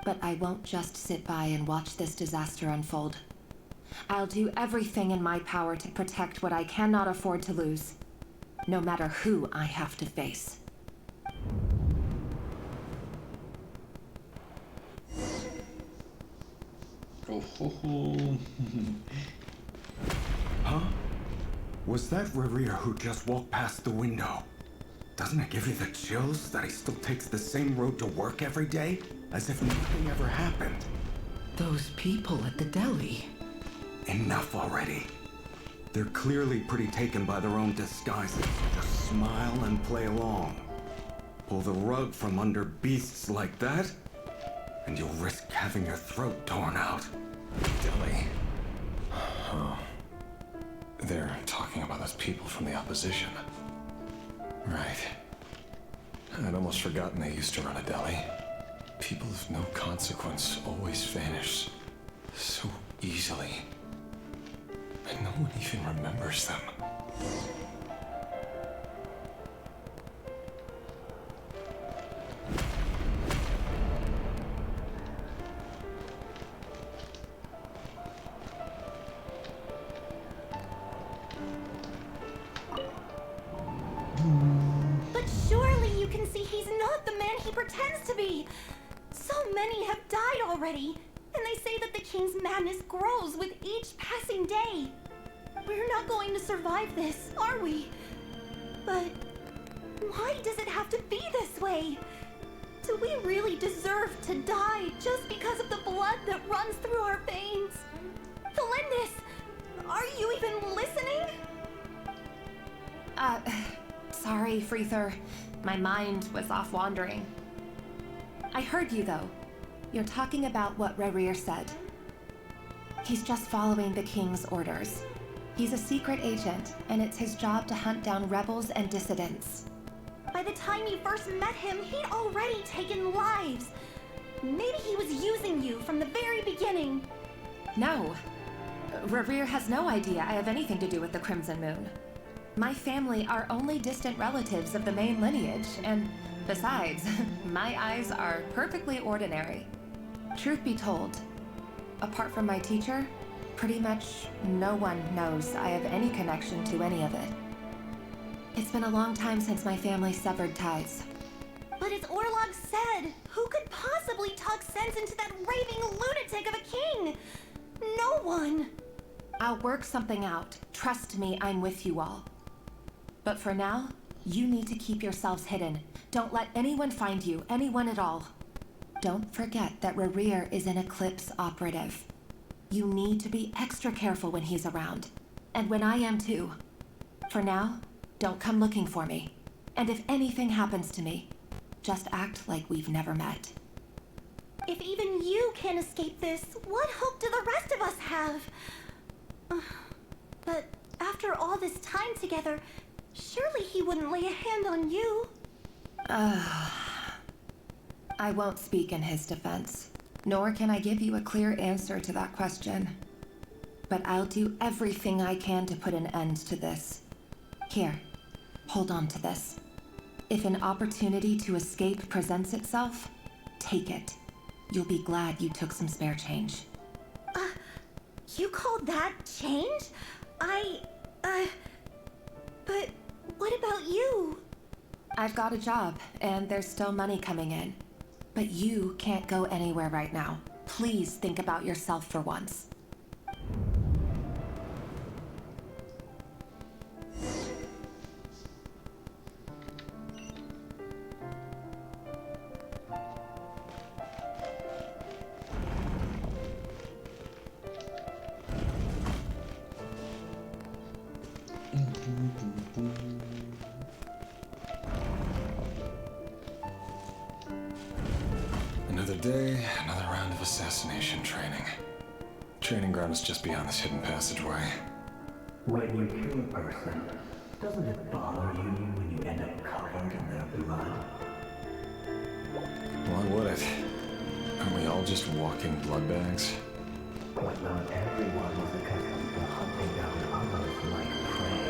But I won't just sit by and watch this disaster unfold. I'll do everything in my power to protect what I cannot afford to lose, no matter who I have to face. Oh ho ho. Huh? Was that Rerir who just walked past the window? Doesn't it give you the chills that he still takes the same road to work every day? As if nothing ever happened. Those people at the deli. Enough already. They're clearly pretty taken by their own disguises. Just smile and play along. Pull the rug from under beasts like that, and you'll risk having your throat torn out. Deli. Oh. They're talking about those people from the opposition. Right. I'd almost forgotten they used to run a deli. People of no consequence always vanish so easily. And no one even remembers them. But surely you can see he's not the man he pretends to be. So many have died already, and they say that the king's madness grows with each passing day. We're not going to survive this, are we? But why does it have to be this way? Do we really deserve to die just because of the blood that runs through our veins? Felindis, are you even listening? Sorry, Freether. My mind was off wandering. I heard you, though. You're talking about what Rerir said. He's just following the king's orders. He's a secret agent, and it's his job to hunt down rebels and dissidents. By the time you first met him, he'd already taken lives. Maybe he was using you from the very beginning. No. Rerir has no idea I have anything to do with the Crimson Moon. My family are only distant relatives of the main lineage, and besides, my eyes are perfectly ordinary. Truth be told, apart from my teacher, pretty much no one knows I have any connection to any of it. It's been a long time since my family severed ties. But as Orlog said, who could possibly talk sense into that raving lunatic of a king? No one. I'll work something out. Trust me, I'm with you all. But for now, you need to keep yourselves hidden. Don't let anyone find you, anyone at all. Don't forget that Rerir is an Eclipse operative. You need to be extra careful when he's around. And when I am too. For now, don't come looking for me. And if anything happens to me, just act like we've never met. If even you can't escape this, what hope do the rest of us have? But after all this time together, surely he wouldn't lay a hand on you. I won't speak in his defense. Nor can I give you a clear answer to that question. But I'll do everything I can to put an end to this. Here, hold on to this. If an opportunity to escape presents itself, take it. You'll be glad you took some spare change. You call that change? But what about you? I've got a job, and there's still money coming in. But you can't go anywhere right now. Please think about yourself for once. Another day, another round of assassination training. Training ground is just beyond this hidden passageway. When you kill a person, doesn't it bother you when you end up covered in their blood? Why would it? Aren't we all just walking blood bags? But not everyone is accustomed to hunting down others like prey.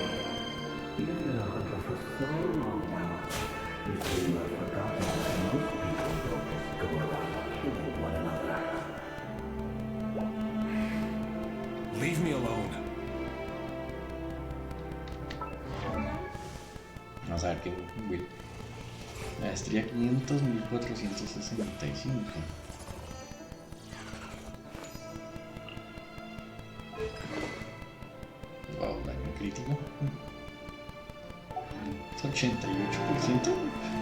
You've been a hunter for so long now, you seem to have forgotten that most people don't just go around killing one another. Leave me alone. Vamos a ver qué... Maestría 500, 1465. Wow, daño crítico. 88%.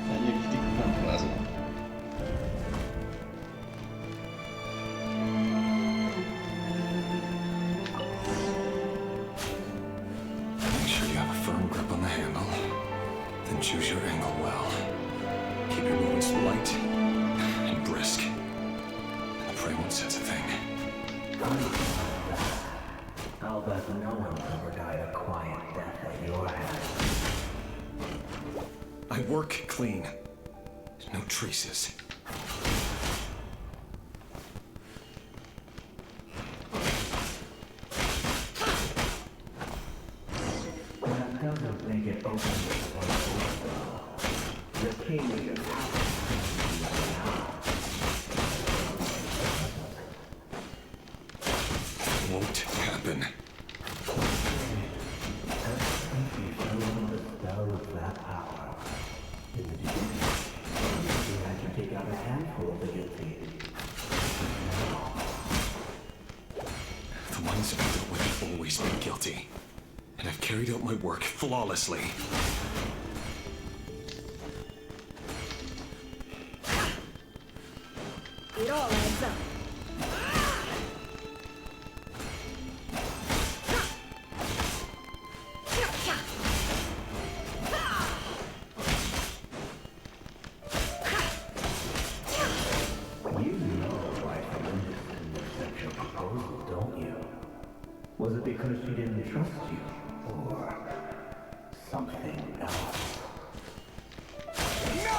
Daño crítico con raso. Make sure you have a firm grip on the handle. Then choose your angle well. Keep your movements light and brisk. And the prey won't sense a thing. I'll bet no one's ever died a quiet death at your hands. I work clean. No traces. That doesn't make it open for the king is Won't happen. The ones I've dealt with have always been guilty. And I've carried out my work flawlessly. It all adds up. Was it because she didn't trust you? Or something else? No!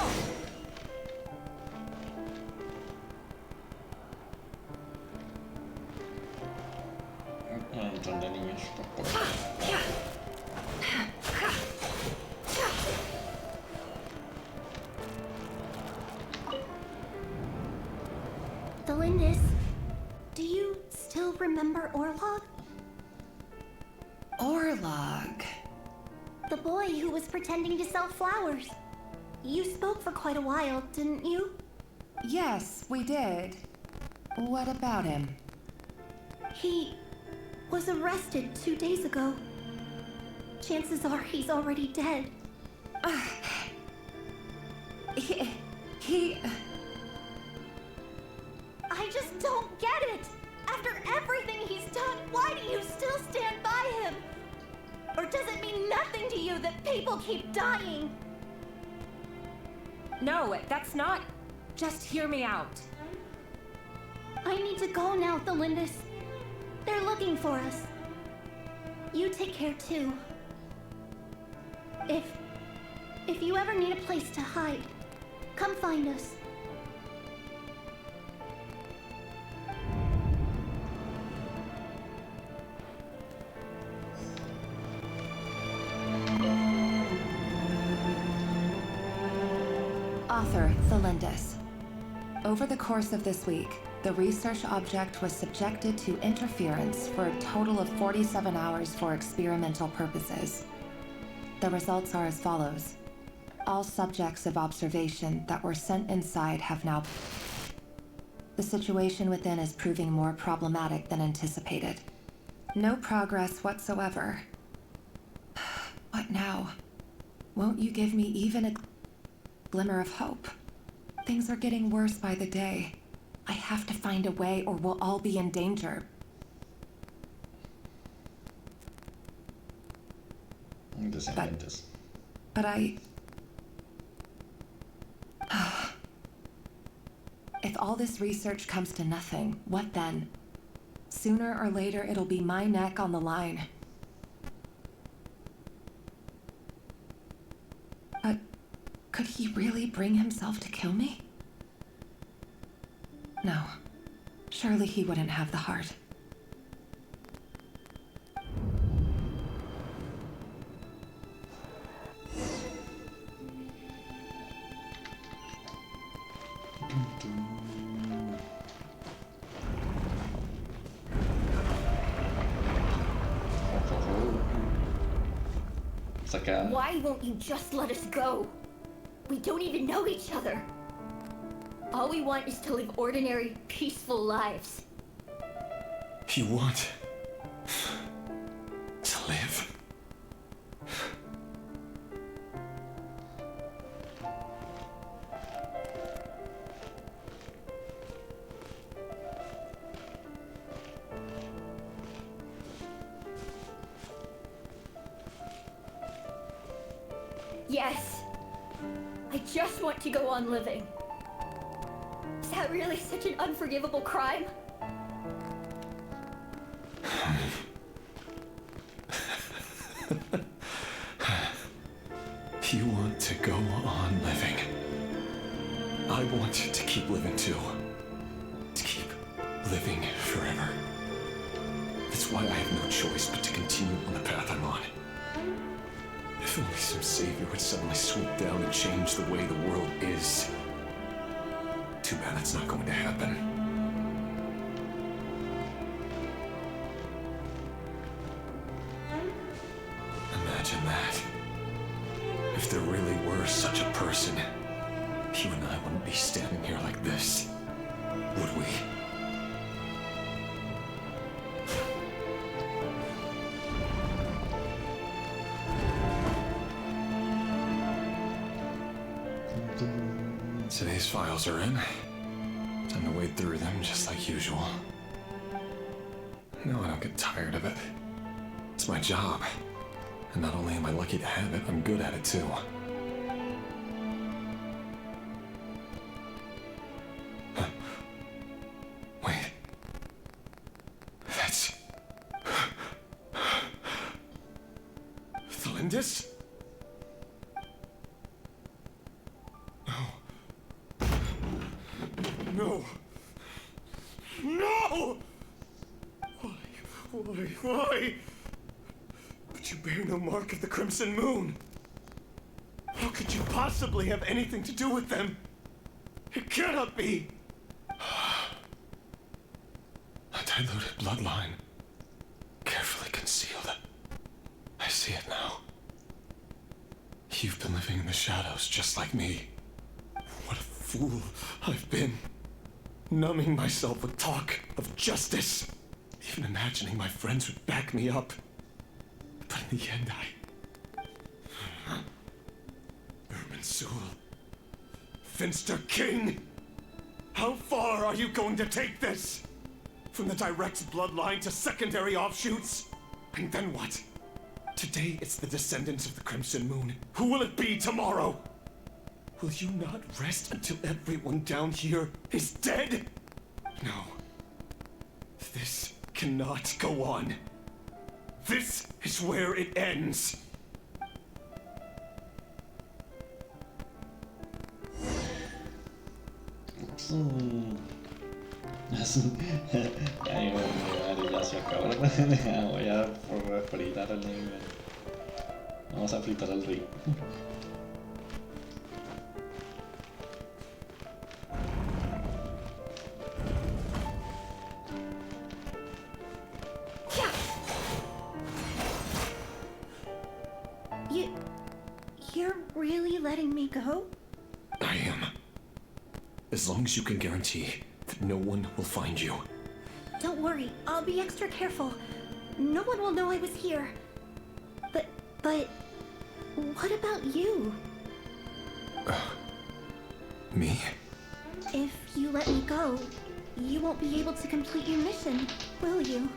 Montón de niños. Delindis, do you still remember Orlog? Orlog? The boy who was pretending to sell flowers. You spoke for quite a while, didn't you? Yes, we did. What about him? He was arrested 2 days ago. Chances are he's already dead. He... I just don't get it! After everything he's done, why do you still stand by him? Or does it mean nothing to you that people keep dying? No, that's not... Just hear me out. I need to go now, Delindis. They're looking for us. You take care too. If you ever need a place to hide, come find us. Author, Thelindis. Over the course of this week, the research object was subjected to interference for a total of 47 hours for experimental purposes. The results are as follows. All subjects of observation that were sent inside have now... The situation within is proving more problematic than anticipated. No progress whatsoever. What now? Won't you give me even a glimmer of hope? Things are getting worse by the day. I have to find a way or we'll all be in danger. But I... If all this research comes to nothing, what then? Sooner or later, it'll be my neck on the line. But could he really bring himself to kill me? No. Surely he wouldn't have the heart. Why won't you just let us go? We don't even know each other. All we want is to live ordinary, peaceful lives. You want to live? Yes. I just want to go on living. Is that really such an unforgivable crime? You want to go on living. I want to keep living too. To keep living forever. That's why I have no choice but to continue on the path I'm on. If only some savior would suddenly swoop down and change the way the world is. Too bad that's not going to happen. Imagine that. If there really were such a person, you and I wouldn't be standing here like this, would we? Today's files are in. Time to wade through them just like usual. No, I don't get tired of it. It's my job. And not only am I lucky to have it, I'm good at it too. Huh. Wait. That's... Thelindis? No! No! Why? But you bear no mark of the Crimson Moon. How could you possibly have anything to do with them? It cannot be! A diluted bloodline. Carefully concealed. I see it now. You've been living in the shadows just like me. What a fool I've been. Numbing myself with talk of justice. Even imagining my friends would back me up. But in the end, Irminsul. Finster King! How far are you going to take this? From the direct bloodline to secondary offshoots? And then what? Today it's the descendants of the Crimson Moon. Who will it be tomorrow? Will you not rest until everyone down here is dead? No. This cannot go on. This is where it ends. Ya se acabó. Voy a fritar al nivel. Vamos a fritar al rey. You're really letting me go? I am. As long as you can guarantee that no one will find you. Don't worry, I'll be extra careful. No one will know I was here. But what about you? Me? If you let me go, you won't be able to complete your mission, will you?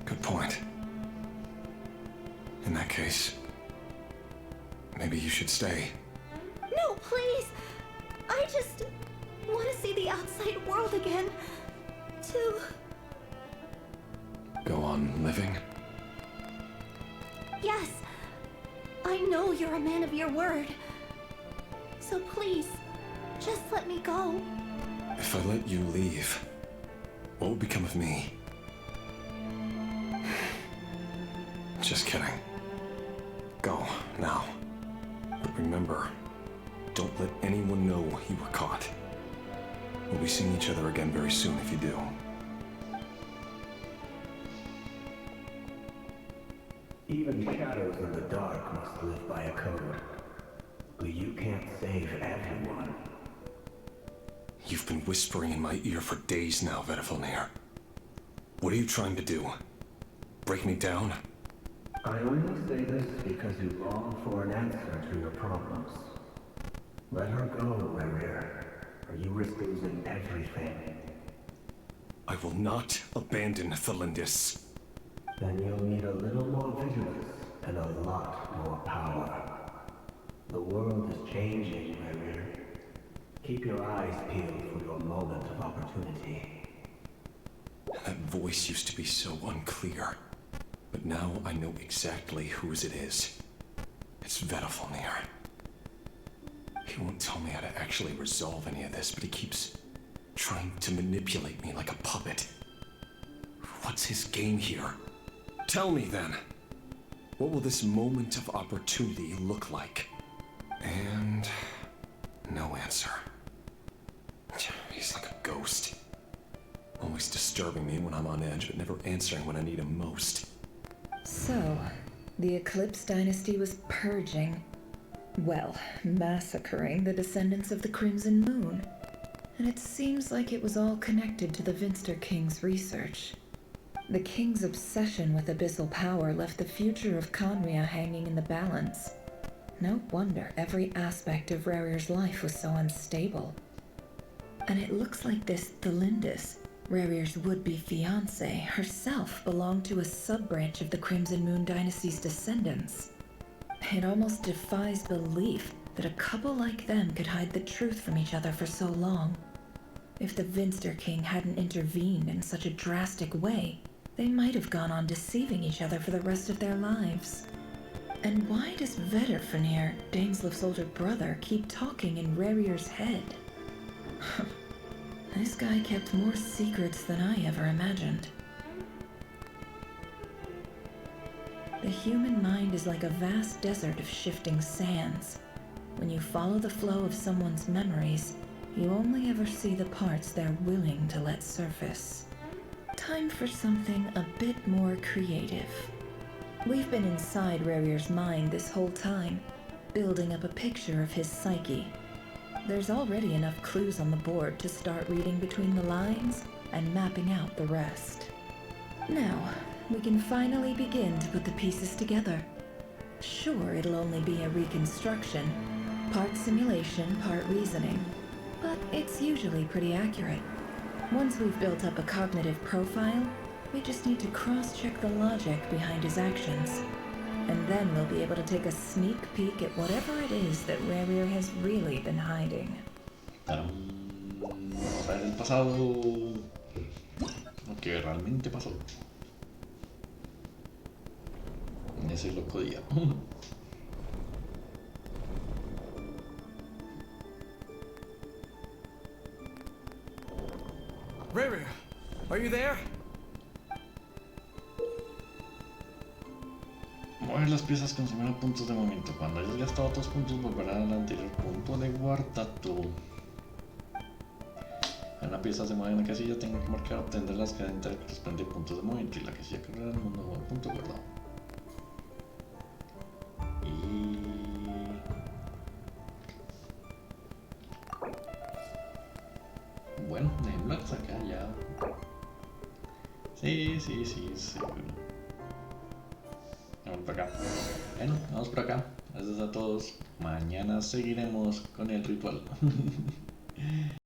Good point. In that case, maybe you should stay. No, please! I just want to see the outside world again. To... Go on living? Yes. I know you're a man of your word. So please, just let me go. If I let you leave, what will become of me? Just kidding. Go, now. But remember, don't let anyone know you were caught. We'll be seeing each other again very soon if you do. Even shadows in the dark must live by a code. But you can't save everyone. You've been whispering in my ear for days now, Vedifilnir. What are you trying to do? Break me down? I only say this because you long for an answer to your problems. Let her go, Rerir, or you risk losing everything. I will not abandon Thelindis. Then you'll need a little more vigilance and a lot more power. The world is changing, Rerir. Keep your eyes peeled for your moment of opportunity. That voice used to be so unclear. But now I know exactly whose it is. It's Vedifilnir. He won't tell me how to actually resolve any of this, but he keeps trying to manipulate me like a puppet. What's his game here? Tell me then. What will this moment of opportunity look like? And no answer. He's like a ghost. Always disturbing me when I'm on edge, but never answering when I need him most. So, the Eclipse Dynasty was purging, well, massacring the descendants of the Crimson Moon. And it seems like it was all connected to the Vinster King's research. The King's obsession with abyssal power left the future of Conria hanging in the balance. No wonder every aspect of Rerir's life was so unstable. And it looks like this Thelindis, Rerir's would-be fiancée, herself belonged to a sub-branch of the Crimson Moon Dynasty's descendants. It almost defies belief that a couple like them could hide the truth from each other for so long. If the Vinster King hadn't intervened in such a drastic way, they might have gone on deceiving each other for the rest of their lives. And why does Vedifilnir, Dainslef's older brother, keep talking in Rerir's head? This guy kept more secrets than I ever imagined. The human mind is like a vast desert of shifting sands. When you follow the flow of someone's memories, you only ever see the parts they're willing to let surface. Time for something a bit more creative. We've been inside Rerir's mind this whole time, building up a picture of his psyche. There's already enough clues on the board to start reading between the lines and mapping out the rest. Now, we can finally begin to put the pieces together. Sure, it'll only be a reconstruction, part simulation, part reasoning, but it's usually pretty accurate. Once we've built up a cognitive profile, we just need to cross-check the logic behind his actions. And then we'll be able to take a sneak peek at whatever it is that Rerir has really been hiding. Claro. Vamos a ver el pasado. Lo que realmente pasó. En ese loco día. Rerir, are you there? Mover las piezas consumirá puntos de movimiento. Cuando hayas gastado 2 puntos, volverán al anterior punto de guardado. Una pieza se mueve en la casilla, tengo que marcar obtener las cadenas que corresponden puntos de movimiento y la casilla cargará el mundo con punto guardado. Bueno, déjenlo acá ya. Sí, seguro. Vamos por acá. Bueno, vamos por acá. Gracias a todos. Mañana seguiremos con el ritual.